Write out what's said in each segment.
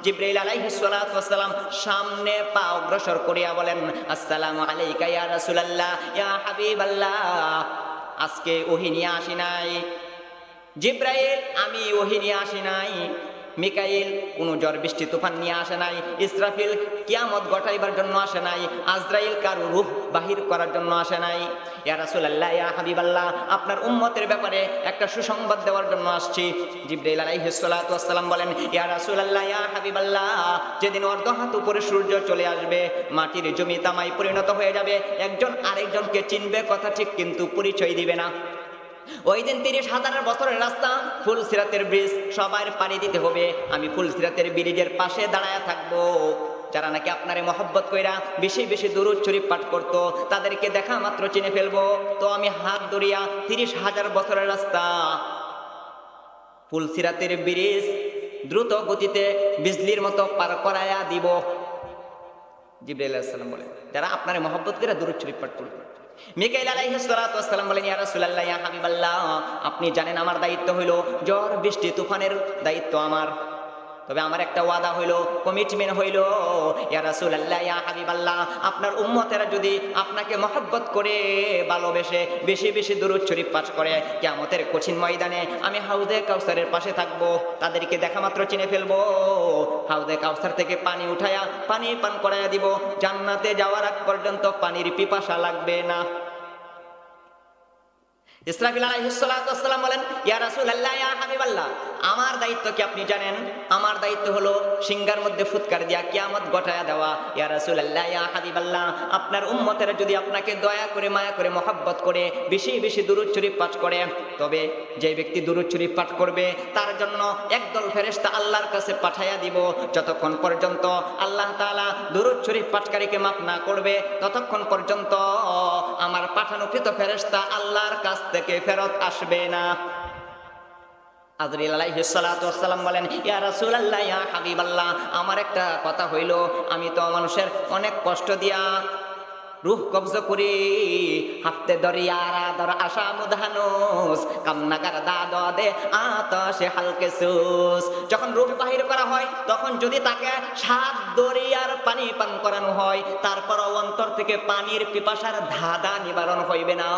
জিবরাইল আলাইহিস সালাতু ওয়াস সালাম সামনে পা অগ্রসর করিয়া বলেন, আসসালামু আলাইকা ইয়া রাসূলুল্লাহ ইয়া হাবিবাল্লাহ। আজকে ওহী নিয়ে আসি নাই। জিবরাইল, আমি ওহী নিয়ে আসি নাই। মিকাইল কোন ঝড় বৃষ্টি তুফান নিয়ে আসে নাই। ইসরাফিল কিয়ামত ঘটাইবার জন্য আসে নাই। আজরাইল কারো রূহ বাহির করার জন্য আসে নাই। ইয়া রাসূলুল্লাহ ইয়া হাবিবাল্লাহ, আপনার উম্মতের ব্যাপারে একটা সুসংবাদ দেওয়ার জন্য আসছি। জিবরাইল আলাইহিস সালাতু ওয়াস সালাম বলেন, ইয়া রাসূলুল্লাহ ইয়া হাবিবাল্লাহ, যেদিন অর্ধ হাত উপরে সূর্য চলে আসবে, মাটির জমি তামায় পরিণত হয়ে যাবে, একজন আরেকজনকে চিনবে কথা ঠিক, কিন্তু পরিচয় দিবে না। ওই দিন 30,000 বছরের রাস্তা, ফুলসিরাতের ব্রিজ সবার পাড়ি দিতে হবে। আমি ফুলসিরাতের ব্রিজের পাশে দাঁড়ায় থাকবো। যারা নাকি আপনারে মহব্বত কইরা বেশি বেশি দুরূদ শরীফ পাঠ করতো, তাদেরকে দেখা মাত্র চিনে ফেলবো। তো আমি হাত ধরিয়া 30,000 বছরের রাস্তা, ফুলসিরাতের ব্রিজ দ্রুত গতিতে বিজলির মতো পার করায়া দিব। জিবরাইল আলাইহিস সালাম বলেন, যারা আপনারে মহব্বত কইরা দুরূদ শরীফ পাঠ করবে। মিকাইল আলাইহিস সালাতু ওয়াস সালাম বলেন, ইয়া রাসূলুল্লাহ ইয়া হাবিবাল্লাহ, আপনি জানেন আমার দায়িত্ব হইল ঝড় বৃষ্টি তুফানের দায়িত্ব আমার। তবে আমার একটা ওয়াদা হইল, কমিটমেন্ট হইল, ইয়া রাসূলুল্লাহ ইয়া হাবিবাল্লাহ, আপনার উম্মতেরা যদি আপনাকে মহব্বত করে ভালোবেসে বেশি বেশি দুরূদ শরীফ পাঠ করে, কিয়ামতের কঠিন ময়দানে আমি হাউজে কাউসারের পাশে থাকবো। তাদেরকে দেখা মাত্র চিনে ফেলবো। হাউজে কাউসার থেকে পানি উঠায়া পানি পান করাইয়া দিব। জান্নাতে যাওয়ার আগ পর্যন্ত পানির পিপাসা লাগবে না। ইসরাফিল আলাইহিস সালাতু ওয়াস সালাম বলেন, ইয়া রাসূলুল্লাহ ইয়া হাবিবাল্লাহ, আমার দায়িত্ব কি আপনি জানেন? আমার দায়িত্ব হলো সিংহার মধ্যে ফুৎকার দিয়া কিয়ামত ঘটায়া দেওয়া। ইয়া রাসূলুল্লাহ ইয়া হাবিবাল্লাহ, আপনার উম্মতেরা যদি আপনাকে দয়া করে মায়া করে মহব্বত করে বেশি বেশি দুরূদ শরীফ পাঠ করে, তবে যে ব্যক্তি দুরূদ শরীফ পাঠ করবে তার জন্য একদল ফেরেশতা আল্লাহর কাছে পাঠাইয়া দিব। যতক্ষণ পর্যন্ত আল্লাহ তাআলা দুরূদ শরীফ পাঠকারীকে মাফ না করবে, ততক্ষণ পর্যন্ত আমার পাঠানোকৃত ফেরেশতা আল্লাহর কাছ থেকে ফেরত আসবে না। আজরাইল আলাইহিস সালাতু ওয়াস সালাম বলেন, ইয়া রাসূলুল্লাহ ইয়া হাবিবাল্লাহ, আমার একটা কথা হইল, আমি তো মানুষের অনেক কষ্ট দিয়া রূহ কবজ করি। হাফতে দরিয়ারা দর আশা মুদহানুস, কামনাগার দাদে আতাশে হালকে সুস। যখন রূহ বাহির করা হয়, তখন যদি তাকে 7 দরিয়ার পানি পান করানো হয়, তারপর অন্তর থেকে পানির পিপাসার ধাঁধা নিবারণ হইবে না।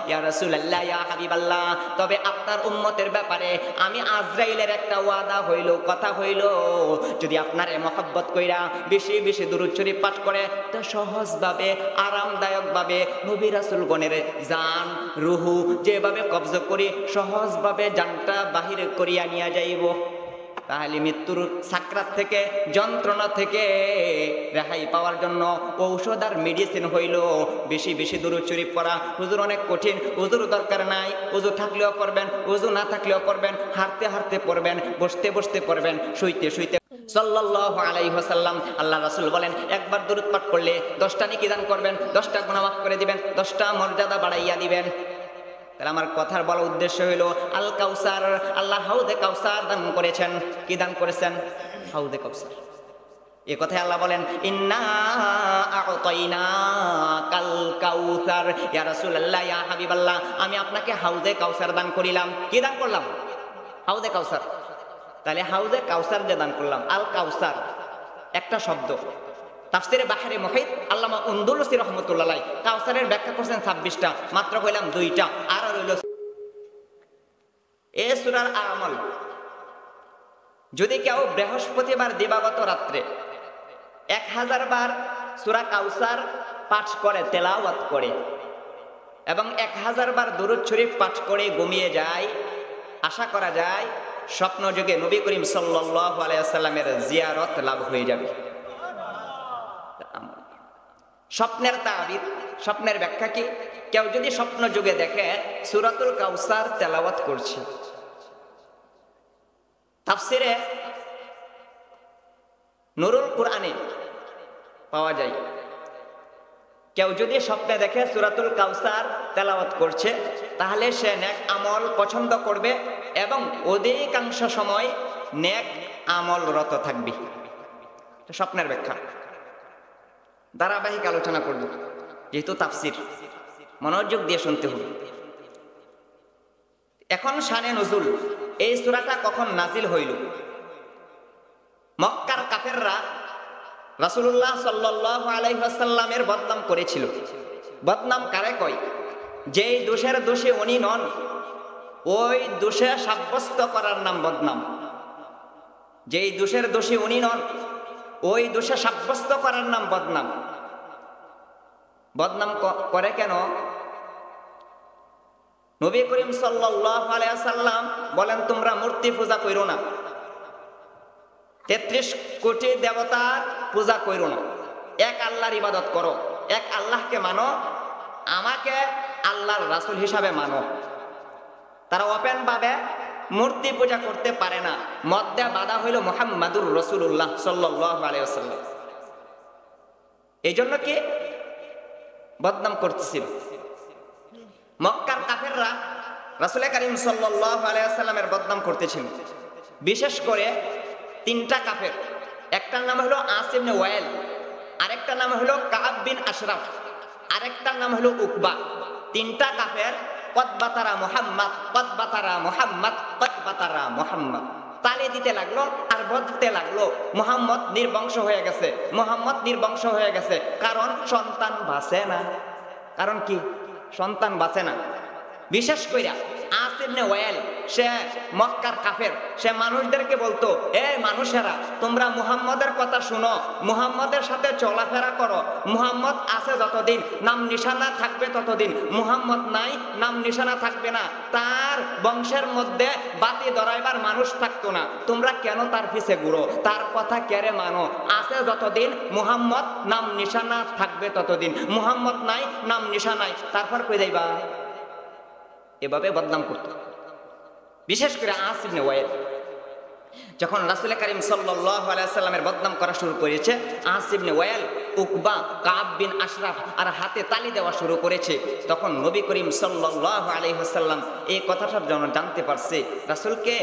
ইয়া রাসূলুল্লাহ ইয়া হাবিবাল্লাহ, তবে আপনার উম্মতের ব্যাপারে আমি আজরাইলের একটা ওয়াদা হইল, কথা হইল, যদি আপনারে মহব্বত কইরা বেশি বেশি দুরূদ শরীফ পাঠ করে, তো সহজভাবে আরামদায়কভাবে নবী রাসূলগণের জান রুহু যেভাবে কবজ করি, সহজভাবে জানটা বাহির করিয়া নিয়ে যাইব। তাহলে মৃত্যুর সাকরাত থেকে, যন্ত্রণা থেকে রেহাই পাওয়ার জন্য ঔষধ আর মেডিসিন হইল বেশি বেশি দুরূদ শরীফ পড়া। হুজুর অনেক কঠিন, হুজুর দরকার নাই। ওযু থাকলেও পড়বেন, ওযু না থাকলেও পড়বেন, হাঁটতে হাঁটতে পড়বেন, বসতে বসতে পড়বেন, শুইতে শুইতে। সাল্লাল্লাহু আলাইহি ওয়াসাল্লাম, আল্লাহ রাসূল বলেন, একবার দুরূদ পাঠ করলে 10টা নেকি দান করবেন, 10টা গুনাহ মাফ করে দিবেন, 10টা মর্যাদা বাড়াইয়া দিবেন। তাহলে আমার কথার বড় উদ্দেশ্য হইল, আল কাউসার, আল্লাহ হাউজে কাউসার দান করেছেন। কি দান করেছেন? হাউজে কাউসার। এই কথাই আল্লাহ বলেন, ইন্না আ'তাইনাকাল কাউসার। ইয়া রাসূলুল্লাহ ইয়া হাবিবাল্লাহ, আমি আপনাকে হাউজে কাউসার দান করিলাম। কি দান করলাম? হাউজে কাউসার। তাহলে হাউজে কাউসার যে দান করলাম, আল কাউসার একটা শব্দ। তাফসিরে বাহরে মুহিত আল্লামা উনদুলুসি রাহমাতুল্লাহ আলাইহি কাউসারের ব্যাখ্যা করেছেন 26টা, মাত্র কইলাম 2টা। আর রইল এই সূরার আমল। যদি কেউ বৃহস্পতিবার দিবাগত রাত্রে 1000 বার সূরা কাউসার পাঠ করে, তেলাওয়াত করে, এবং 1000 বার দুরূদ শরীফ পাঠ করে ঘুমিয়ে যায়, আশা করা যায় স্বপ্ন যুগে নবী করিম সাল্লাল্লাহু আলাইহি ওয়াসাল্লামের জিয়ারত লাভ হয়ে যাবে। স্বপ্নের তাবির, স্বপ্নের ব্যাখ্যা কি? কেউ যদি স্বপ্ন যুগে দেখে সূরাতুল কাউসার তেলাওয়াত করছে, তাফসিরে নুরুল কুরআনে পাওয়া যায়, কেউ যদি স্বপ্নে দেখে সূরাতুল কাউসার তেলাওয়াত করছে, তাহলে সে নেক আমল পছন্দ করবে এবং অধিকাংশ সময় নেক আমলরত থাকবে। স্বপ্নের ব্যাখ্যা ধারাবাহিক আলোচনা করব, যেহেতু তাফসির মনোযোগ দিয়ে শুনতে হবে। এখন শানে নুজুল, এই সূরাটা কখন নাজিল হইল? মক্কার কাফেররা রাসূলুল্লাহ সাল্লাল্লাহু আলাইহি ওয়াসাল্লামের বদনাম করেছিল। বদনাম কারে কয়? যেই দোষের দোষী উনি নন, ওই দোষে সাব্যস্ত করার নাম বদনাম। যেই দোষের দোষী উনি নন, ওই দোষে সাব্যস্ত করার নাম বদনাম। বদনাম করে কেন? নবী করিম সাল্লাল্লাহু আলাইহি ওয়াসাল্লাম বলেন, তোমরা মূর্তি পূজা কইরো না, 33 কোটি দেবতার পূজা কইরো না, এক আল্লাহর ইবাদত করো, এক আল্লাহকে মানো, আমাকে আল্লাহর রাসূল হিসাবে মানো। তারা ওপেন ভাবে মূর্তি পূজা করতে পারে না, মধ্যে বাধা হইল মুহাম্মাদুর রাসূলুল্লাহ সাল্লাল্লাহু আলাইহি ওয়াসাল্লাম। এই জন্য কি বদনাম করতেছিল? মক্কার কাফেররা রাসূল করিম সাল্লাল্লাহু আলাইহি ওয়াসাল্লামের বদনাম করতেছিল। বিশেষ করে 3টা কাফের, একটার নাম হলো আস ইবনে ওয়াইল, আরেকটার নাম হলো কাব বিন আশরাফ, আরেকটার নাম হলো উকবা। 3টা কাফের কদবাতারা মুহাম্মদ, কদবাতারা মুহাম্মদ, কদবাতারা মুহাম্মদ তালি দিতে লাগলো আর বলতে লাগলো মুহাম্মদ নির্বংশ হয়ে গেছে, মুহাম্মদ নির্বংশ হয়ে গেছে। কারণ সন্তান বাঁচে না। কারণ কি? সন্তান বাঁচে না। বিশেষ কইরা আস ইবনে ওয়াইল, সে মক্কার কাফের, সে মানুষদেরকে বলতো, এ মানুষেরা, তোমরা মুহাম্মদের কথা শুনো, মুহাম্মদের সাথে চলাফেরা করো। মুহাম্মদ আছে যতদিন, নাম নিশানা থাকবে ততদিন। মুহাম্মদ নাই, নাম নিশানা থাকবে না। তার বংশের মধ্যে বাতি ধরাইবার মানুষ থাকতো না। তোমরা কেন তার পিছে ঘুরো? তার কথা কেড়ে মানো? আছে যতদিন মুহাম্মদ, নাম নিশানা থাকবে ততদিন। মুহাম্মদ নাই, নাম নিশানাই, তারপর কই যাইবা? এভাবে বদনাম করত। বিশেষ করে আস ইবনে ওয়াইল যখন রাসূল করিম সাল্লাল্লাহু আলাইহি ওয়াসাল্লামের বদনাম করা শুরু করেছে, আস ইবনে ওয়াইল, উকবা, কাব বিন আশরাফ আর হাতে তালি দেওয়া শুরু করেছে, তখন নবী করিম সাল্লাল্লাহু আলাইহি ওয়াসাল্লাম এই কথাটার জন্য জানতে পারছে রাসূলকে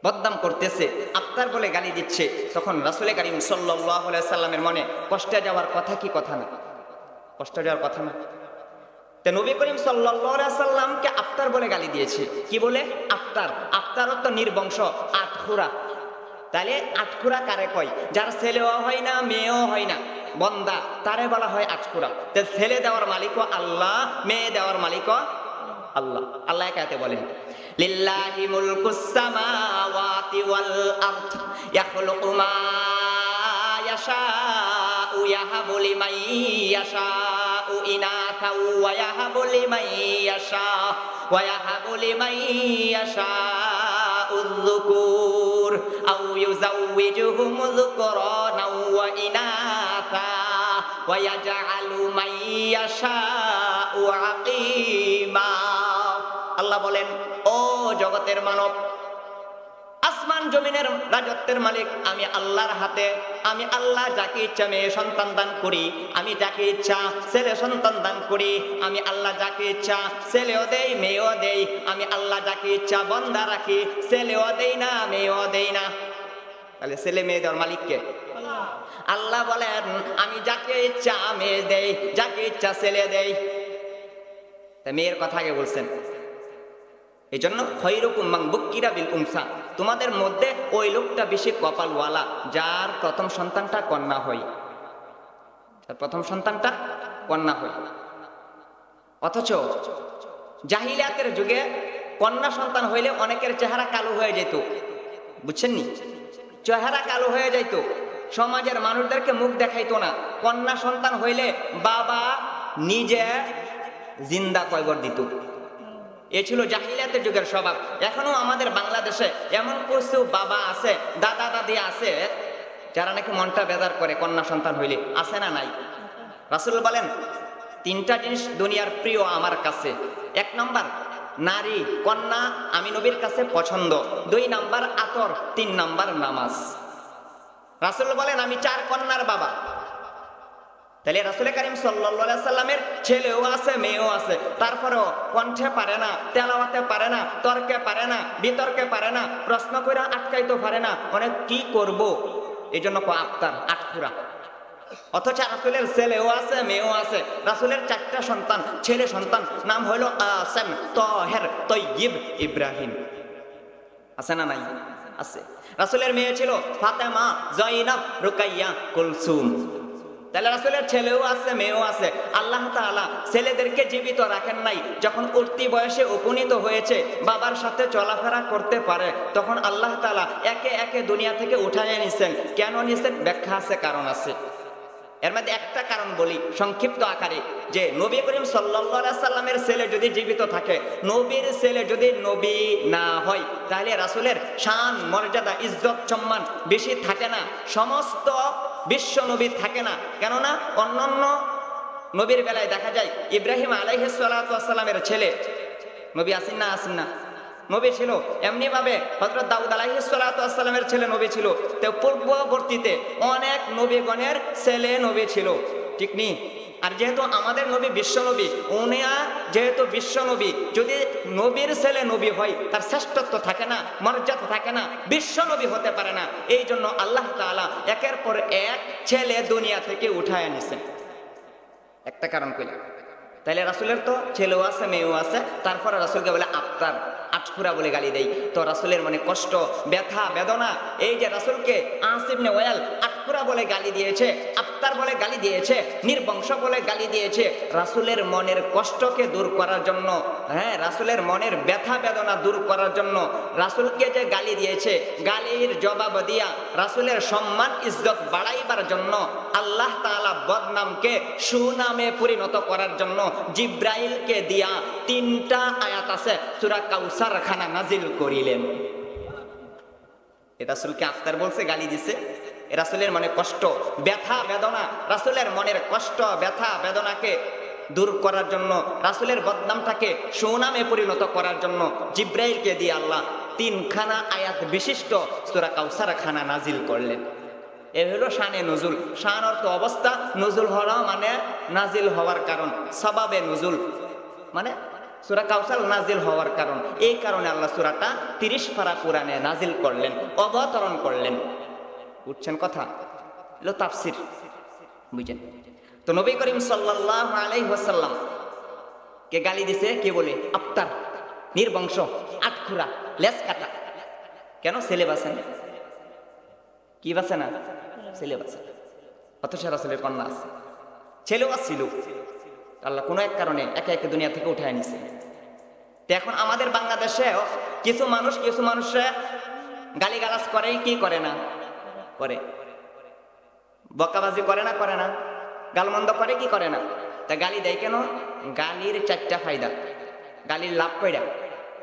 বদনাম করতেছে, আফতার বলে গালি দিচ্ছে। তখন রাসূল করিম সাল্লাল্লাহু আলাইহি ওয়াসাল্লামের মনে কষ্টে যাওয়ার কথা কি কথা না? কষ্ট যাওয়ার কথা না। নবী করিম সাল্লাল্লাহু আলাইহি ওয়াসাল্লামকে আফতার বলে গালি দিয়েছে। কি বলে? আফতার। আফতার অর্থ নির্বংশ, আটখুরা। তাহলে আটখুরা কারে কয়? যার ছেলেও হয় না, মেয়েও হয় না, বন্দা, তারে বলা হয় আটখুরা। ছেলে দেওয়ার মালিকও আল্লাহ, মেয়ে দেওয়ার মালিকও আল্লাহ। আল্লাহ একাতে বলেন, লিল্লাহি মুলকুস সামাওয়াতি ওয়াল আরদ ইয়াখলুকু মা ইয়াশাউ ইয়াহাবু লিমান ইয়াশাউ ইনাথা ওয়া ইয়াহাবু লিমান ইয়াশাউ ওয়া ইয়াহাবু লিমান ইয়াশাউ যুকুর আও ইউযাওয়িজুহুম যুকরানা ওয়া ইনাথা ওয়া ইয়াজআলু মান ইয়াশাউ আকিমা। আল্লাহ বলেন, ও জগতের মানব, আসমান জমিনের রাজত্বের মালিক আমি আল্লাহর হাতে। আমি আল্লাহ যাকে ইচ্ছা মেয়ে সন্তান দান করি, আমি যাকে ইচ্ছা ছেলে সন্তান দান করি। আমি আল্লাহ যাকে ইচ্ছা ছেলেও দেই, মেয়েও দেই। আমি আল্লাহ যাকে ইচ্ছা বন্দা রাখি, ছেলেও দেই না, মেয়েও দেই না। তাহলে ছেলে মেয়ে দেওয়ার মালিককে আল্লাহ বলেন, আমি যাকে ইচ্ছা মেয়ে দেই, যাকে ইচ্ছা ছেলে দেই। মেয়ের কথা আগে বলছেন। এই জন্য খৈরুকুম মান বুক্কিরা বিল উনসা, তোমাদের মধ্যে ওই লোকটা বেশি কপালওয়ালা যার প্রথম সন্তানটা কন্যা হয়, প্রথম সন্তানটা কন্যা হয়। অথচ জাহিলিয়াতের যুগে কন্যা সন্তান হইলে অনেকের চেহারা কালো হয়ে যেত, বুঝছেন নি? চেহারা কালো হয়ে যেত, সমাজের মানুষদেরকে মুখ দেখাইতো না। কন্যা সন্তান হইলে বাবা নিজে জিন্দা কয়বর দিত। এ ছিল জাহিলিয়াতের যুগের স্বভাব। এখনো আমাদের বাংলাদেশে এমন কিছু বাবা আছে, দাদা দাদি আছে, যারা নাকি মনটা বেজার করে কন্যা সন্তান হইলে। আছে না নাই? রাসূল বলেন, 3টা জিনিস দুনিয়ার প্রিয় আমার কাছে। 1 নাম্বার নারী, কন্যা আমি নবীর কাছে পছন্দ। 2 নাম্বার আতর, 3 নাম্বার নামাজ। রাসূল বলেন, আমি 4 কন্যার বাবা। তাহলে রাসূল করিম সাল্লাল্লাহু আলাইহি ওয়াসাল্লামের ছেলেও আছে, মেয়েও আছে, তারপরেও কণ্ঠে পারে না, তেলাওয়াতে পারে না, তর্কে পারে না, বিতর্কে পারে না, প্রশ্ন করে আটকাইতে পারে না। অনেক কি করব, এই জন্য আফতার, আটখুরা। অথচ রাসূলের ছেলেও আছে, মেয়েও আছে। রাসূলের 4টা সন্তান, ছেলে সন্তান, নাম হলো কাসেম, তাহের, তয়্যিব, ইব্রাহিম। আছে না নাই? আছে। রাসূলের মেয়ে ছিল ফাতেমা, জয়নাব, রুকাইয়া, কুলসুম। তাহলে রাসূলের ছেলেও আছে, মেয়েও আছে। আল্লাহ তাআলা ছেলেদেরকে জীবিত রাখেন নাই, যখন উঠতি বয়সে উপনীত হয়েছে, বাবার সাথে চলাফেরা করতে পারে, তখন আল্লাহ তাআলা একে একে দুনিয়া থেকে উঠাইয়া নিছেন। কেন নিছেন? ব্যাখ্যা আছে, কারণ আছে। এর মধ্যে একটা কারণ বলি সংক্ষিপ্ত আকারে, যে নবী করিম সাল্লাল্লাহু আলাইহি সাল্লামের ছেলে যদি জীবিত থাকে, নবীর ছেলে যদি নবী না হয়, তাহলে রাসূলের শান, মর্যাদা, ইজ্জত, সম্মান বেশি থাকে না, সমস্ত বিশ্ব নবী থাকে না। কেননা অন্যান্য নবীর বেলায় দেখা যায় ইব্রাহিম আলাইহিস সালাতু ওয়াস সালামের ছেলে নবী আছেন না, আছেন না, নবী ছিল। এমনি ভাবে হযরত দাউদ আলাইহিস সালাতু ওয়াস সালামের ছেলে নবী ছিল। তো পূর্ববর্তীতে অনেক নবীগণের ছেলে নবী ছিল, ঠিক নেই? আর যেহেতু আমাদের নবী বিশ্ব নবী, উনিয়া যেহেতু বিশ্ব নবী, যদি নবীর ছেলে নবী হয়, তার শ্রেষ্ঠত্ব থাকে না, মর্যাদা থাকে না, বিশ্ব নবী হতে পারে না। এই জন্য আল্লাহ তাআলা একের পর এক ছেলে দুনিয়া থেকে উঠায় নিছেন। একটা কারণ কইলাম। তাইলে রাসূলের তো ছেলেও আছে, মেয়েও আছে, তারপরে রাসূলকে বলে আফতার, আটকুরা বলে গালি দেই। তো রাসূলের মনে কষ্ট, ব্যথা, বেদনা, এই যে রাসূলকে আস ইবনে ওয়াইল আটকুরা বলে গালি দিয়েছে, আফতার বলে গালি দিয়েছে, নির্বংশ বলে গালি দিয়েছে, রাসূলের মনের কষ্টকে দূর করার জন্য, হ্যাঁ, রাসূলের মনের ব্যথা বেদনা দূর করার জন্য, রাসূলকে যে গালি দিয়েছে, গালির জবাব দিয়া রাসূলের সম্মান ইজ্জত বাড়াইবার জন্য আল্লাহ তাআলা বদনামকে সুনামে পরিণত করার জন্য জিব্রাইলকে দিয়া 3টা আয়াত আছে সূরা কাউসার খানা নাজিল করিলেন। রাসূলকে আফতার বলছে, গালি দিছে। রাসূলের মনে কষ্ট, ব্যথা বেদনা, রাসূলের মনের কষ্ট, ব্যথা বেদনাকে দূর করার জন্য, রাসূলের বদনামটাকে সুনামে পরিণত করার জন্য জিব্রাইলকে দিয়ে আল্লাহ 3খানা আয়াত বিশিষ্ট সূরা কাউসার খানা নাজিল করলেন। এ হলো শানে নজুল। শান অর্থ অবস্থা, নজুল হওয়া মানে নাজিল হওয়ার কারণ, সবাবে নজুল মানে সূরা কাউসার নাজিল হওয়ার কারণ। এই কারণে আল্লাহ সূরাটা 30 পারা কোরআনে নাজিল করলেন, অবতরণ করলেন। বুঝছেন কথা? এলো তাফসীর, বুঝছেন? তো নবী করিম সাল্লাল্লাহু আলাইহি ওয়াসাল্লাম কে গালি দিছে, কে বলে? আফতার, নির্বংশ, আটখুরা, লেজ কাটা। কেন? ছেলে বাঁচে না। কি বাঁচে না? ছেলে বাঁচে। অথচ রাসূলের কন্যা আছে, ছেলেও ছিল। আল্লাহ কোনো এক কারণে একে একে দুনিয়া থেকে উঠায় নিছে। তো এখন আমাদের বাংলাদেশেও কিছু মানুষে গালিগালাজ করে, কি করে না? করে। বকাবাজি করে না? করে না। গালমন্দ করে, কি করে না? তা গালি দেয় কেন? গালির 4টা ফায়দা। গালির লাভ কয়টা?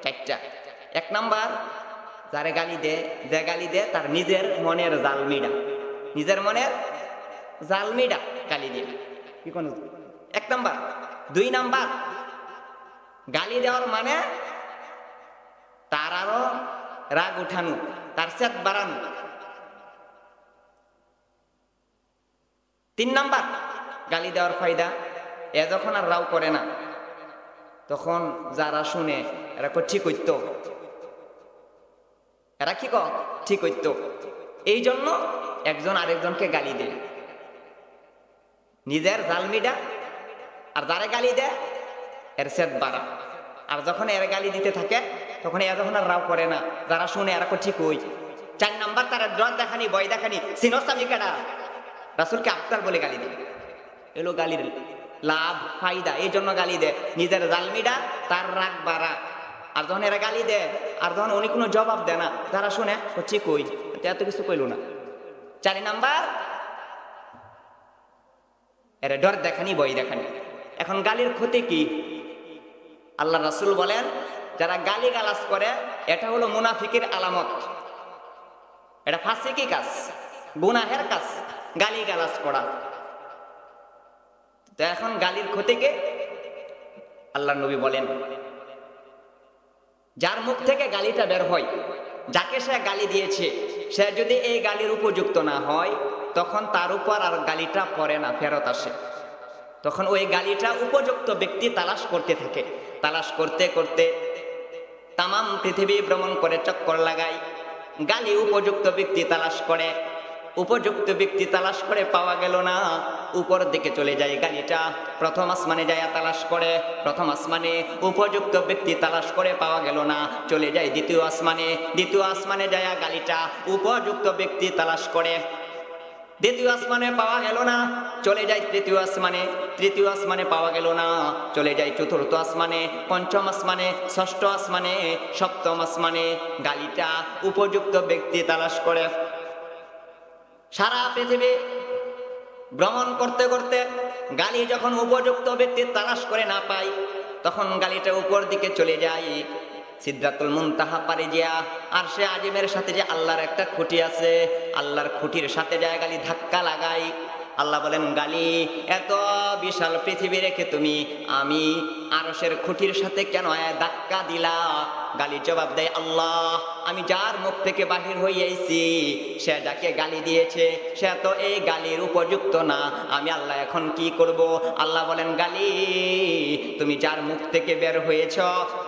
4টা। 1 নাম্বার, যারে গালি দে, যে গালি দে তার নিজের মনের জালমিডা, নিজের মনের জালমিডা গালি দিয়ে, কি কোন 1 নাম্বার। 2 নাম্বার, গালি দেওয়ার মানে তার আরো রাগ উঠানো, তার সেট বাড়ানো। 3 নাম্বার, গালি দেওয়ার ফায়দা, এ যখন আর রাও করে না, তখন যারা শুনে এরা ঠিক হইতো, এরা কি ঠিক হইতো। এই জন্য একজন আরেকজনকে গালি দেয়, নিজের জালমিডা, আর যারা গালি দেয় এর সেট বাড়া। আর যখন এর গালি দিতে থাকে, তখন এ যখন আর রাও করে না, যারা শুনে এরা ঠিক হই। 4 নাম্বার, তারা ডর দেখানি, ভয় দেখানি, সিনোসামি কাটা, রাসূলকে আফতার বলে গালি দেয়। এলো গালির লাভ ফায়দা। এই জন্য গালি দেয়, নিজের জালমিডা, তার রাগ বাড়া। আর যখন এরা গালি দেয়, আর যখন উনি কোনো জবাব দেয় না, যারা শুনে হচ্ছে কই, এত কিছু কইল না। 4 নাম্বার, এরা ডর দেখানি, ভয় দেখানি। এখন গালির ক্ষতি কি? আল্লাহ রাসূল বলেন, যারা গালি গালাজ করে এটা হলো মুনাফিকের আলামত, এটা ফাসিকি কাজ, গুনাহের কাজ, গালি গালাজ করা। তো এখন গালির ক্ষতিকে আল্লাহ নবী বলেন, যার মুখ থেকে গালিটা বের হয়, যাকে সে গালি দিয়েছে, সে যদি এই গালির উপযুক্ত না হয়, তখন তার উপর আর গালিটা পড়ে না, ফেরত আসে। তখন ওই গালিটা উপযুক্ত ব্যক্তি তালাশ করতে থাকে। তালাশ করতে করতে তামাম পৃথিবী ভ্রমণ করে চক্কর লাগায়, গালি উপযুক্ত ব্যক্তি তালাশ করে, উপযুক্ত ব্যক্তি তালাশ করে পাওয়া গেল না, উপর দিকে চলে যায় গাড়িটা, প্রথম আসমানে যায় তালাশ করে, প্রথম আসমানে উপযুক্ত ব্যক্তি তালাশ করে পাওয়া গেল না, চলে যায় দ্বিতীয় আসমানে, দ্বিতীয় আসমানে যায় গাড়িটা উপযুক্ত ব্যক্তি তালাশ করে, দ্বিতীয় আসমানে পাওয়া গেল না, চলে যায় তৃতীয় আসমানে, তৃতীয় আসমানে পাওয়া গেল না, চলে যায় চতুর্থ আসমানে, পঞ্চম আসমানে, ষষ্ঠ আসমানে, সপ্তম আসমানে গাড়িটা উপযুক্ত ব্যক্তি তালাশ করে। সারা পৃথিবী ভ্রমণ করতে করতে গাড়ি যখন উপযুক্ত ব্যক্তি তালাশ করে না পায়, তখন গাড়িটা উপর দিকে চলে যায় সিদরাতুল মুনতাহা পারে জিয়া আরশে আজিমের সাথে যে আল্লাহর একটা খুঁটি আছে, আল্লাহর খুঁটির সাথে যায় গালি ধাক্কা লাগাই। আল্লাহ বলেন, গালি এত বিশাল পৃথিবী রেখে তুমি আমি আরশের খুঁটির সাথে কেন ধাক্কা দিলা? গালি জবাব দেয়, আল্লাহ আমি যার মুখ থেকে বাহির হইয়াছি সে যাকে গালি দিয়েছে সে তো এই গালির উপযুক্ত না, আমি আল্লাহ এখন কি করব? আল্লাহ বলেন, গালি তুমি যার মুখ থেকে বের হয়েছ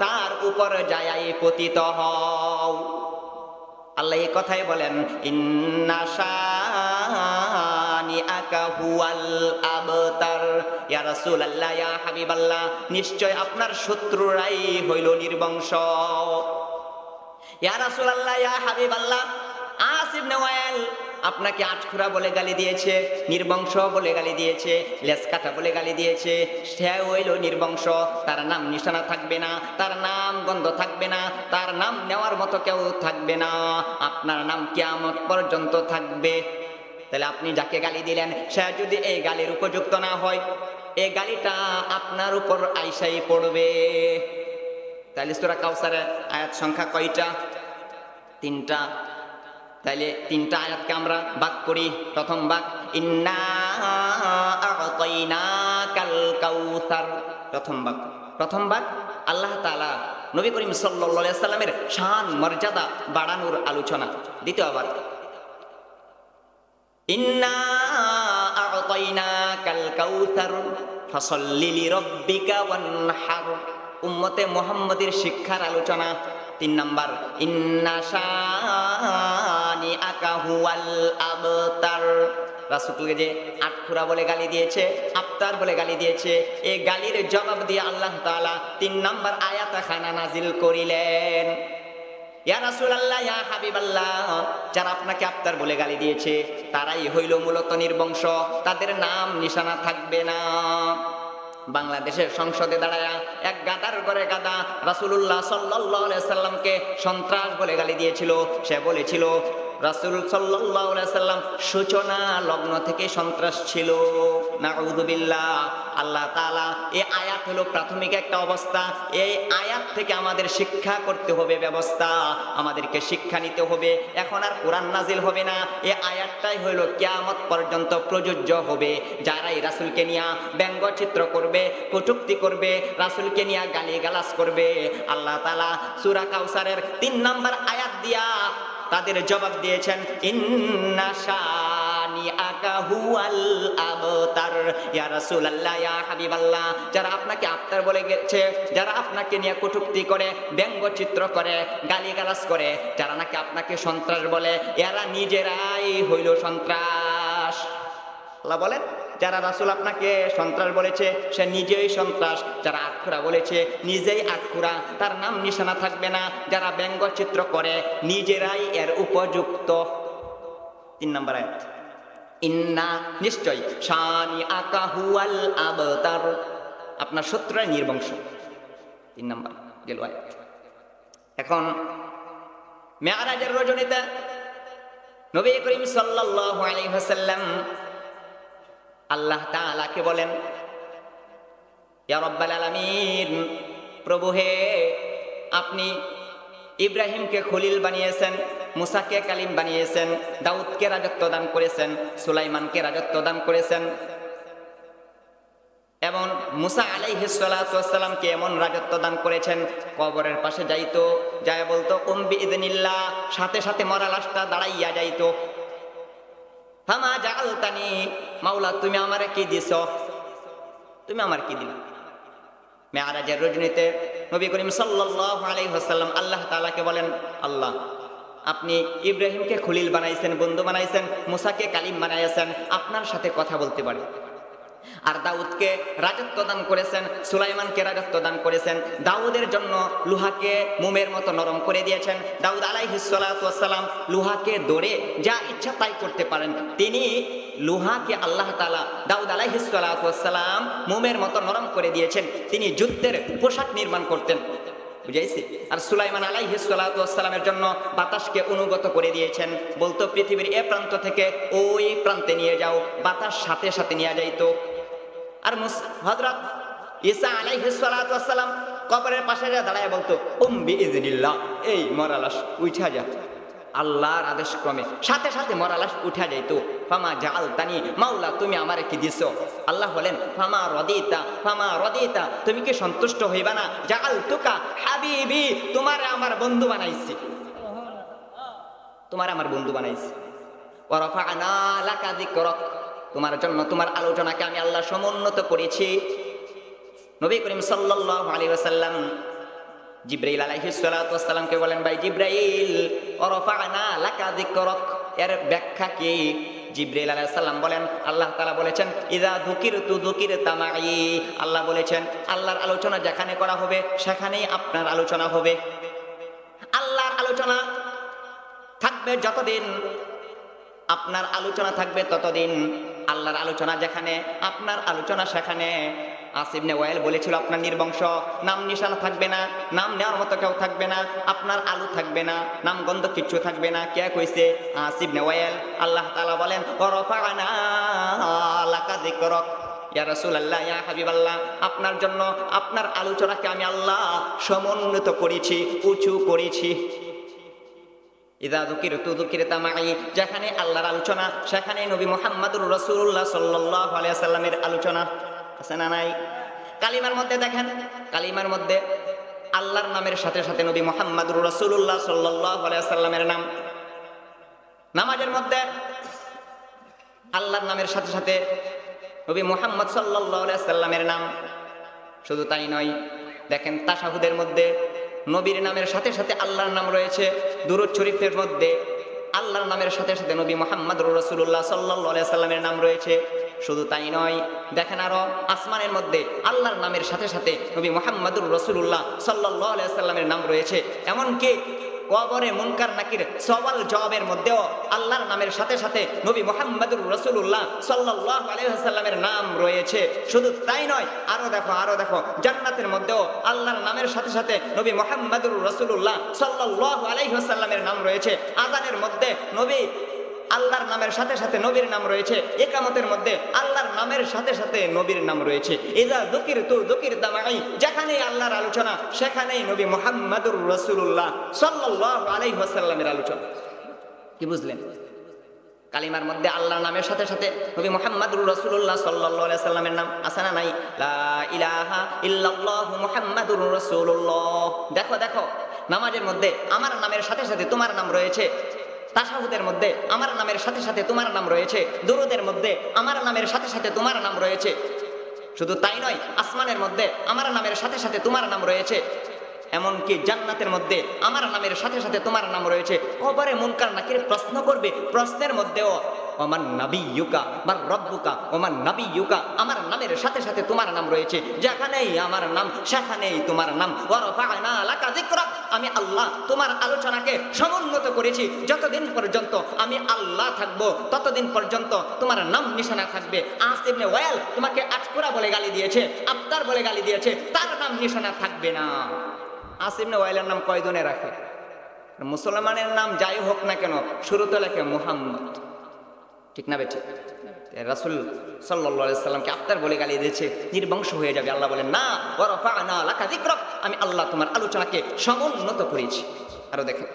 তার উপর যায় পতিত হও। আল্লাহ এই কথাই বলেন, ইন্না শানিআকা হুয়াল আবতার। ইয়া রাসূলুল্লাহ, ইয়া হাবিবাল্লাহ, নিশ্চয় আপনার শত্রুরাই হইল নির্বংশ। ইয়া রাসূলুল্লাহ, ইয়া হাবিবাল্লাহ, আস ইবনে ওয়াইল আপনাকে আটখুরা বলে গালি দিয়েছে, নির্বংশ বলে গালি দিয়েছে, লেজ কাটা বলে গালি দিয়েছে, সে হইল নির্বংশ, তার নাম নিশানা থাকবে না, তার নাম গন্ধ থাকবে না, তার নাম নেওয়ার মতো কেউ থাকবে না, আপনার নাম কিয়ামত পর্যন্ত থাকবে। তাহলে আপনি যাকে গালি দিলেন সে যদি এই গালির উপযুক্ত না হয়, এই গালিটা আপনার উপর আইসাই পড়বে। তাহলে সূরা কাউসারের আয়াত সংখ্যা কয়টা? 3টা। তাইলে 3টা আয়াতকে আমরা ভাগ করি। প্রথম ভাগ, ইন্না আ'তাইনাকাল কাউসার। প্রথম ভাগ আল্লাহ তাআলা নবী করিম সাল্লাল্লাহু আলাইহি সাল্লামের শান মর্যাদা বাড়ানোর আলোচনা। দ্বিতীয় ভাগ, ইন্না আ'তাইনাকাল কাউসার ফাসাল্লি লিরাব্বিকা ওয়ানহার। উম্মতে মুহাম্মাদের শিক্ষার আলোচনা। 3 নাম্বার, ইন্না শানিআকা হুয়াল আবতার। রাসূলকে যে আটখুরা বলে গালি দিয়েছে, আবতার বলে গালি দিয়েছে, এই গালির জবাব দিয়ে আল্লাহ তাআলা 3 নাম্বার আয়াতখানা নাজিল করিলেন। ইয়া রাসূলুল্লাহ, ইয়া হাবিবাল্লাহ, যারা আপনাকে আবতার বলে গালি দিয়েছে তারাই হইল মূলত নির্বংশ, তাদের নাম নিশানা থাকবে না। বাংলাদেশের সংসদে দাঁড়ায়া এক গাদার ঘরে গাদা রাসূলুল্লাহ সাল্লাল্লাহু আলাইহি সাল্লামকে সন্ত্রাস বলে গালি দিয়েছিল। সে বলেছিল রাসূল সাল্লাল্লাহু আলাইহি সাল্লাম সূচনা লগ্ন থেকে সন্ত্রাস ছিল। নাউযুবিল্লাহ। আল্লাহ তাআলা এই আয়াত হলো প্রাথমিক একটা অবস্থা। এই আয়াত থেকে আমাদের শিক্ষা করতে হবে, ব্যবস্থা আমাদেরকে শিক্ষা নিতে হবে। এখন আর কোরআন নাজিল হবে না, এই আয়াতটাই হলো কিয়ামত পর্যন্ত প্রযোজ্য হবে। যারাই রাসূলকে নিয়ে ব্যঙ্গচিত্র করবে, কটূক্তি করবে, রাসূলকে নিয়ে গালিগালাজ করবে, আল্লাহ তাআলা সূরা কাউসারের 3 নাম্বার আয়াত দিয়া তাদের জবাব দিয়েছেন, ইন্না শানিআকা হুয়াল আবতার। ইয়া রাসূলুল্লাহ, ইয়া হাবিবাল্লাহ, যারা আপনাকে আবতার বলে গেছে, যারা আপনাকে নিয়ে কটূক্তি করে, ব্যঙ্গচিত্র করে, গালিগালাজ করে, যারা নাকি আপনাকে সন্ত্রাস বলে, এরা নিজেরাই হইল সন্ত্রাস। আল্লাহ বলেন, যারা রাসূল আপনাকে সন্ত্রাস বলেছে সে নিজেই সন্ত্রাস, যারা আটখুরা বলেছে নিজেই আটখুরা, তার নাম নিশানা থাকবে না, যারা ব্যঙ্গচিত্র করে নিজেরাই এর উপযুক্ত। 3 নম্বর আয়াত, ইন্না নিশ্চয় শানিআকা হুয়াল আবতার, আপনার শত্রুরা নির্বংশ। 3 নম্বর গেল আয়াত। এখন মেরাজের রজনীতে নবী করিম সাল্লাল্লাহু আলাইহি ওয়াসাল্লাম আল্লাহ তাআলাকে বলেন, ইয়া রাব্বাল আলামিন, প্রভু হে, আপনি ইব্রাহিমকে খলিল বানিয়েছেন, মুসাকে কালিম বানিয়েছেন, দাউদকে রাজত্ব দান করেছেন, সুলাইমানকে রাজত্ব দান করেছেন, এবং মুসা আলাইহিস সালাতু ওয়াস সালামকে এমন রাজত্ব দান করেছেন, কবরের পাশে যাইতো, যায় বলতো কুম বিইذনিল্লাহ, সাথে সাথে মরা লাশটা দাঁড়াইয়া যাইতো। ফামা জাআলতানি, মাওলা তুমি আমারে কি দিছ, তুমি আমার কি দিলা? মেরাজের রজনীতে নবী করিম সাল্লাল্লাহু আলাইহি ওয়াসাল্লাম আল্লাহ তাআলাকে বলেন, আল্লাহ আপনি ইব্রাহিমকে খলিল বানাইছেন, বন্ধু বানাইছেন, মুসাকে কালিম বানাইছেন, আপনার সাথে কথা বলতে পারে। আর দাউদকে রাজত্ব দান করেছেন, সুলাইমানকে রাজত্ব দান করেছেন। দাউদের জন্য লোহাকে মোমের মতো নরম করে দিয়েছেন। দাউদ আলাইহিস সালাতু ওয়াস সালাম লোহাকে ধরে যা ইচ্ছা তাই করতে পারেন। তিনি লোহাকে আল্লাহ তাআলা দাউদ আলাইহিস সালাতু ওয়াস সালাম মোমের মতো নরম করে দিয়েছেন। তিনি যুদ্ধের পোশাক নির্মাণ করতেন, বুঝাইছি। আর সুলাইমান আলাইহিস সালাতু ওয়াস সালামের জন্য বাতাসকে অনুগত করে দিয়েছেন। বলতো পৃথিবীর এ প্রান্ত থেকে ওই প্রান্তে নিয়ে যাও, বাতাস সাথে সাথে নিয়ে যাইতো। আর হযরত ঈসা আলাইহিস সালাতু ওয়াস সালাম কবরের পাশে দাঁড়ায় বলতো বিইজনিল্লাহ, এই মরা লাশ উঠা যা। আল্লাহর আদেশ ক্রমে সাথে সাথে মরা লাশ উঠা যাইতো। ফামা জাআলতানি মাওলা, তুমি আমারে কি দিছো? আল্লাহ বলেন ফামা রদিতা, তুমি কি সন্তুষ্ট হইবা না? জাআলতুকা হাবিবি, তোমারে আমার বন্ধু বানাইছি, তোমারে আমার বন্ধু বানাইছি। ওয়া রাফা'না লাকা যিকরাক, তোমার জন্য তোমার আলোচনাকে আমি আল্লাহ সমুন্নত করেছি। নবী করিম সাল্লাল্লাহু আলাইহি ওয়াসাল্লাম জিবরাইল আলাইহিস সালাতু ওয়াস সালামকে বলেন, ভাই জিবরাইল, ওয়া রাফা'না লাকা যিকরাক, এর ব্যাখ্যা কি? জিবরাইল আলাইহিস সালাম বলেন, আল্লাহ তাআলা বলেছেন ইযা যুকিরতু যুকিরতা মাই, আল্লাহ বলেছেন আল্লাহর আলোচনা যেখানে করা হবে সেখানেই আপনার আলোচনা হবে। আল্লাহর আলোচনা থাকবে যতদিন, আপনার আলোচনা থাকবে ততদিন। আল্লাহর আলোচনা যেখানে, আপনার আলোচনা সেখানে। আসিফ ইবনে ওয়াইল বলেছিল, আপনার নির্বংশ, নাম নিশানা থাকবে না, নাম নেওয়ার মতো কেউ থাকবে না, আপনার আলো থাকবে না, নাম গন্ধ কিচ্ছু থাকবে না। কে কইছে? আসিফ ইবনে ওয়াইল। আল্লাহ তাআলা বলেন ওয়া রাফা'না লাকা যিকরাক, ইয়া রাসূলুল্লাহ, ইয়া হাবিবাল্লাহ, আপনার জন্য আপনার আলোচনাকে আমি আল্লাহ সমুন্নত করেছি, উঁচু করেছি। ইযা যুকিরতু যুকিরতা মাই, যেখানে আল্লাহর আলোচনা সেখানে নবী মুহাম্মদুর রাসূলুল্লাহ সাল্লাল্লাহু আলাইহি ওয়াসাল্লামের আলোচনা আছে না নাই? কালিমার মধ্যে দেখেন, কালিমার মধ্যে আল্লাহর নামের সাথে সাথে নবী মুহাম্মদুর রাসূলুল্লাহ সাল্লাল্লাহু আলাইহি ওয়াসাল্লামের নাম। নামাজের মধ্যে আল্লাহর নামের সাথে সাথে নবী মুহাম্মদ সাল্লাল্লাহু আলাইহি ওয়াসাল্লামের নাম। শুধু তাই নয়, দেখেন তাশাহুদের মধ্যে নবীর নামের সাথে সাথে আল্লাহর নাম রয়েছে। দুরূদ শরীফের মধ্যে আল্লাহর নামের সাথে সাথে নবী মুহাম্মদুর রাসূলুল্লাহ সাল্লাল্লাহু আলাইহি ওয়াসাল্লামের নাম রয়েছে। শুধু তাই নয়, দেখেন আরো আসমানের মধ্যে আল্লাহর নামের সাথে সাথে নবী মুহাম্মদুর রাসূলুল্লাহ সাল্লাল্লাহু আলাইহি ওয়াসাল্লামের নাম রয়েছে। এমনকি কবরে মুনকার নাকির সওয়াল জবাবের মধ্যেও আল্লাহর নামের সাথে সাথে নবী মুহাম্মদুর রাসূলুল্লাহ সাল্লাল্লাহু আলাইহি ওয়াসাল্লামের নাম রয়েছে। শুধু তাই নয়, আরো দেখো জান্নাতের মধ্যেও আল্লাহর নামের সাথে সাথে নবী মুহাম্মদুর রাসূলুল্লাহ সাল্লাল্লাহু আলাইহি ওয়াসাল্লামের নাম রয়েছে। আযানের মধ্যে নবী আল্লাহর নামের সাথে সাথে নবীর নাম রয়েছে। ইকামতের মধ্যে আল্লাহর নামের সাথে সাথে নবীর নাম রয়েছে। ইযা যুকিরতু যুকিরতা মাই, যেখানেই আল্লাহর আলোচনা সেখানেই নবী মুহাম্মদুর রাসূলুল্লাহ সাল্লাল্লাহু আলাইহি ওয়াসাল্লামের আলোচনা। কি বুঝলেন? কালিমার মধ্যে আল্লাহর নামের সাথে সাথে নবী মুহাম্মদুর রাসূলুল্লাহ সাল্লাল্লাহু আলাইহি ওয়াসাল্লামের নাম আছে না নাই? লা ইলাহা ইল্লাল্লাহু মুহাম্মাদুর রাসূলুল্লাহ। দেখো নামাজের মধ্যে আমার নামের সাথে সাথে তোমার নাম রয়েছে। তাশাহুদের মধ্যে আমার নামের সাথে সাথে তোমার নাম রয়েছে। দুরূদের মধ্যে আমার নামের সাথে সাথে তোমার নাম রয়েছে। শুধু তাই নয়, আসমানের মধ্যে আমার নামের সাথে সাথে তোমার নাম রয়েছে। এমনকি জান্নাতের মধ্যে আমার নামের সাথে সাথে তোমার নাম রয়েছে। কবরে মুনকার নাকির প্রশ্ন করবে, প্রশ্নের মধ্যেও ওমান নাবিয়্যুকা মার রব্বুকা ওমান নাবিয়্যুকা, আমার নামের সাথে সাথে তোমার নাম রয়েছে। যেখানেই আমার নাম সেখানেই তোমার নাম। ওয়া রাফা'না লাকা যিকরাক, আমি আল্লাহ তোমার আলোচনাকে সমুন্নত করেছি। যতদিন পর্যন্ত আমি আল্লাহ থাকবো ততদিন পর্যন্ত তোমার নাম নিশানা থাকবে। আসিফ ইবনে ওয়াইল তোমাকে আটকুরা বলে গালি দিয়েছে, আফতার বলে গালি দিয়েছে, তার নাম নিশানা থাকবে না। আসিফ ইবনে ওয়াইলের নাম কয়জনে রাখে? মুসলমানের নাম যাই হোক না কেন শুরুতে লেখে মুহাম্মদ, ঠিক না বেঠিক? রাসূল সাল্লাল্লাহু আলাইহি সাল্লামকে আফতার বলে গালি দিয়েছে, নির্বংশ হয়ে যাবে। আল্লাহ বলেন না, ওয়া রাফা'না লাকা যিকরাক, আমি আল্লাহ তোমার আলোচনাকে সমুন্নত করেছি। আরো দেখেন,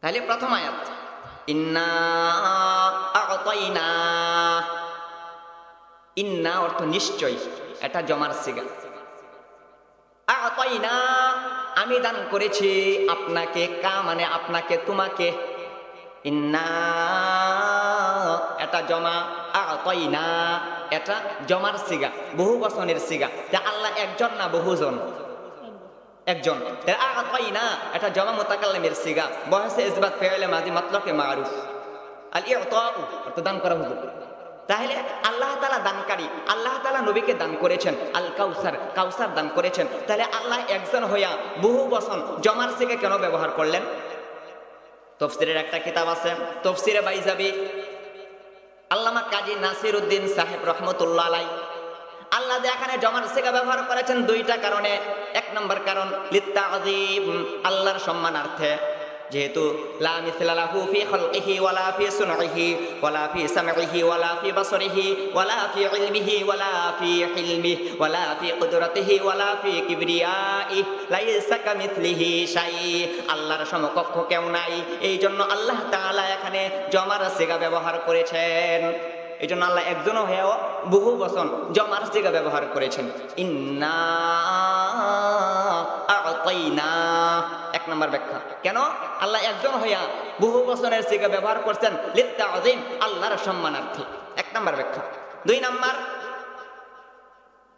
তাহলে প্রথম আয়াত ইন্না আ'তাইনা, ইন্না অর্থ নিশ্চয়, এটা জমার সিগা। আ'তাইনা আমি দান করেছি আপনাকে, কা মানে আপনাকে, তোমাকে। ইন্না এটা জমা, আ'তাইনা এটা জমার সিগা, বহু বচনের সিগা। তা আল্লাহ একজন না বহুজন? একজন। আ'তাইনা এটা জমা মুতাকাল্লিমের সিগা, বয়সে ইসবাত ফেলে মাজি মতলকে মারুফ। আল ই'তাউ অর্থ দান করা হুজুর। তাহলে আল্লাহ তাআলা দানকারী, আল্লাহ তাআলা নবীকে দান করেছেন আল কাউসার, কাউসার দান করেছেন। তাহলে আল্লাহ একজন হইয়া বহু বচন জমার সিগা কেন ব্যবহার করলেন? তাফসীরের একটা কিতাব আছে তাফসীরে বাইজাবি, আল্লামা কাজী নাসির উদ্দিন সাহেব রহমতুল্লাহ আলাই আল্লাহ এখানে জমার সিগা ব্যবহার করেছেন দুইটা কারণে। এক নম্বর কারণ লিত্তাযীম, আল্লাহর সম্মানার্থে, যেহেতু লা মিসলা লাহু ফি খালকিহি ওয়ালা ফি সুনইহি ওয়ালা ফি সামইহি ওয়ালা ফি বাসরিহি ওয়ালা ফি ইলমিহি ওয়ালা ফি হিলমিহি ওয়ালা ফি কুদরতিহি ওয়ালা ফি কিবরিয়াইহি লাইসা কামিসলিহি শাই, আল্লাহর সমকক্ষ কেউ নাই। এই জন্য আল্লাহ তাআলা এখানে জমার সিগা ব্যবহার করেছেন। এই জন্য আল্লাহ একজনও হয়েও বহু বচন জমার সিগা ব্যবহার করেছেন। ইন্না আ'তাইনা এক নম্বর ব্যাখ্যা। কেন আল্লাহ একজন হইয়া বহু বচনের সিগা ব্যবহার করছেন? লিত্তাযীম, আল্লাহর সম্মানার্থে, এক নম্বর ব্যাখ্যা। দুই নম্বর,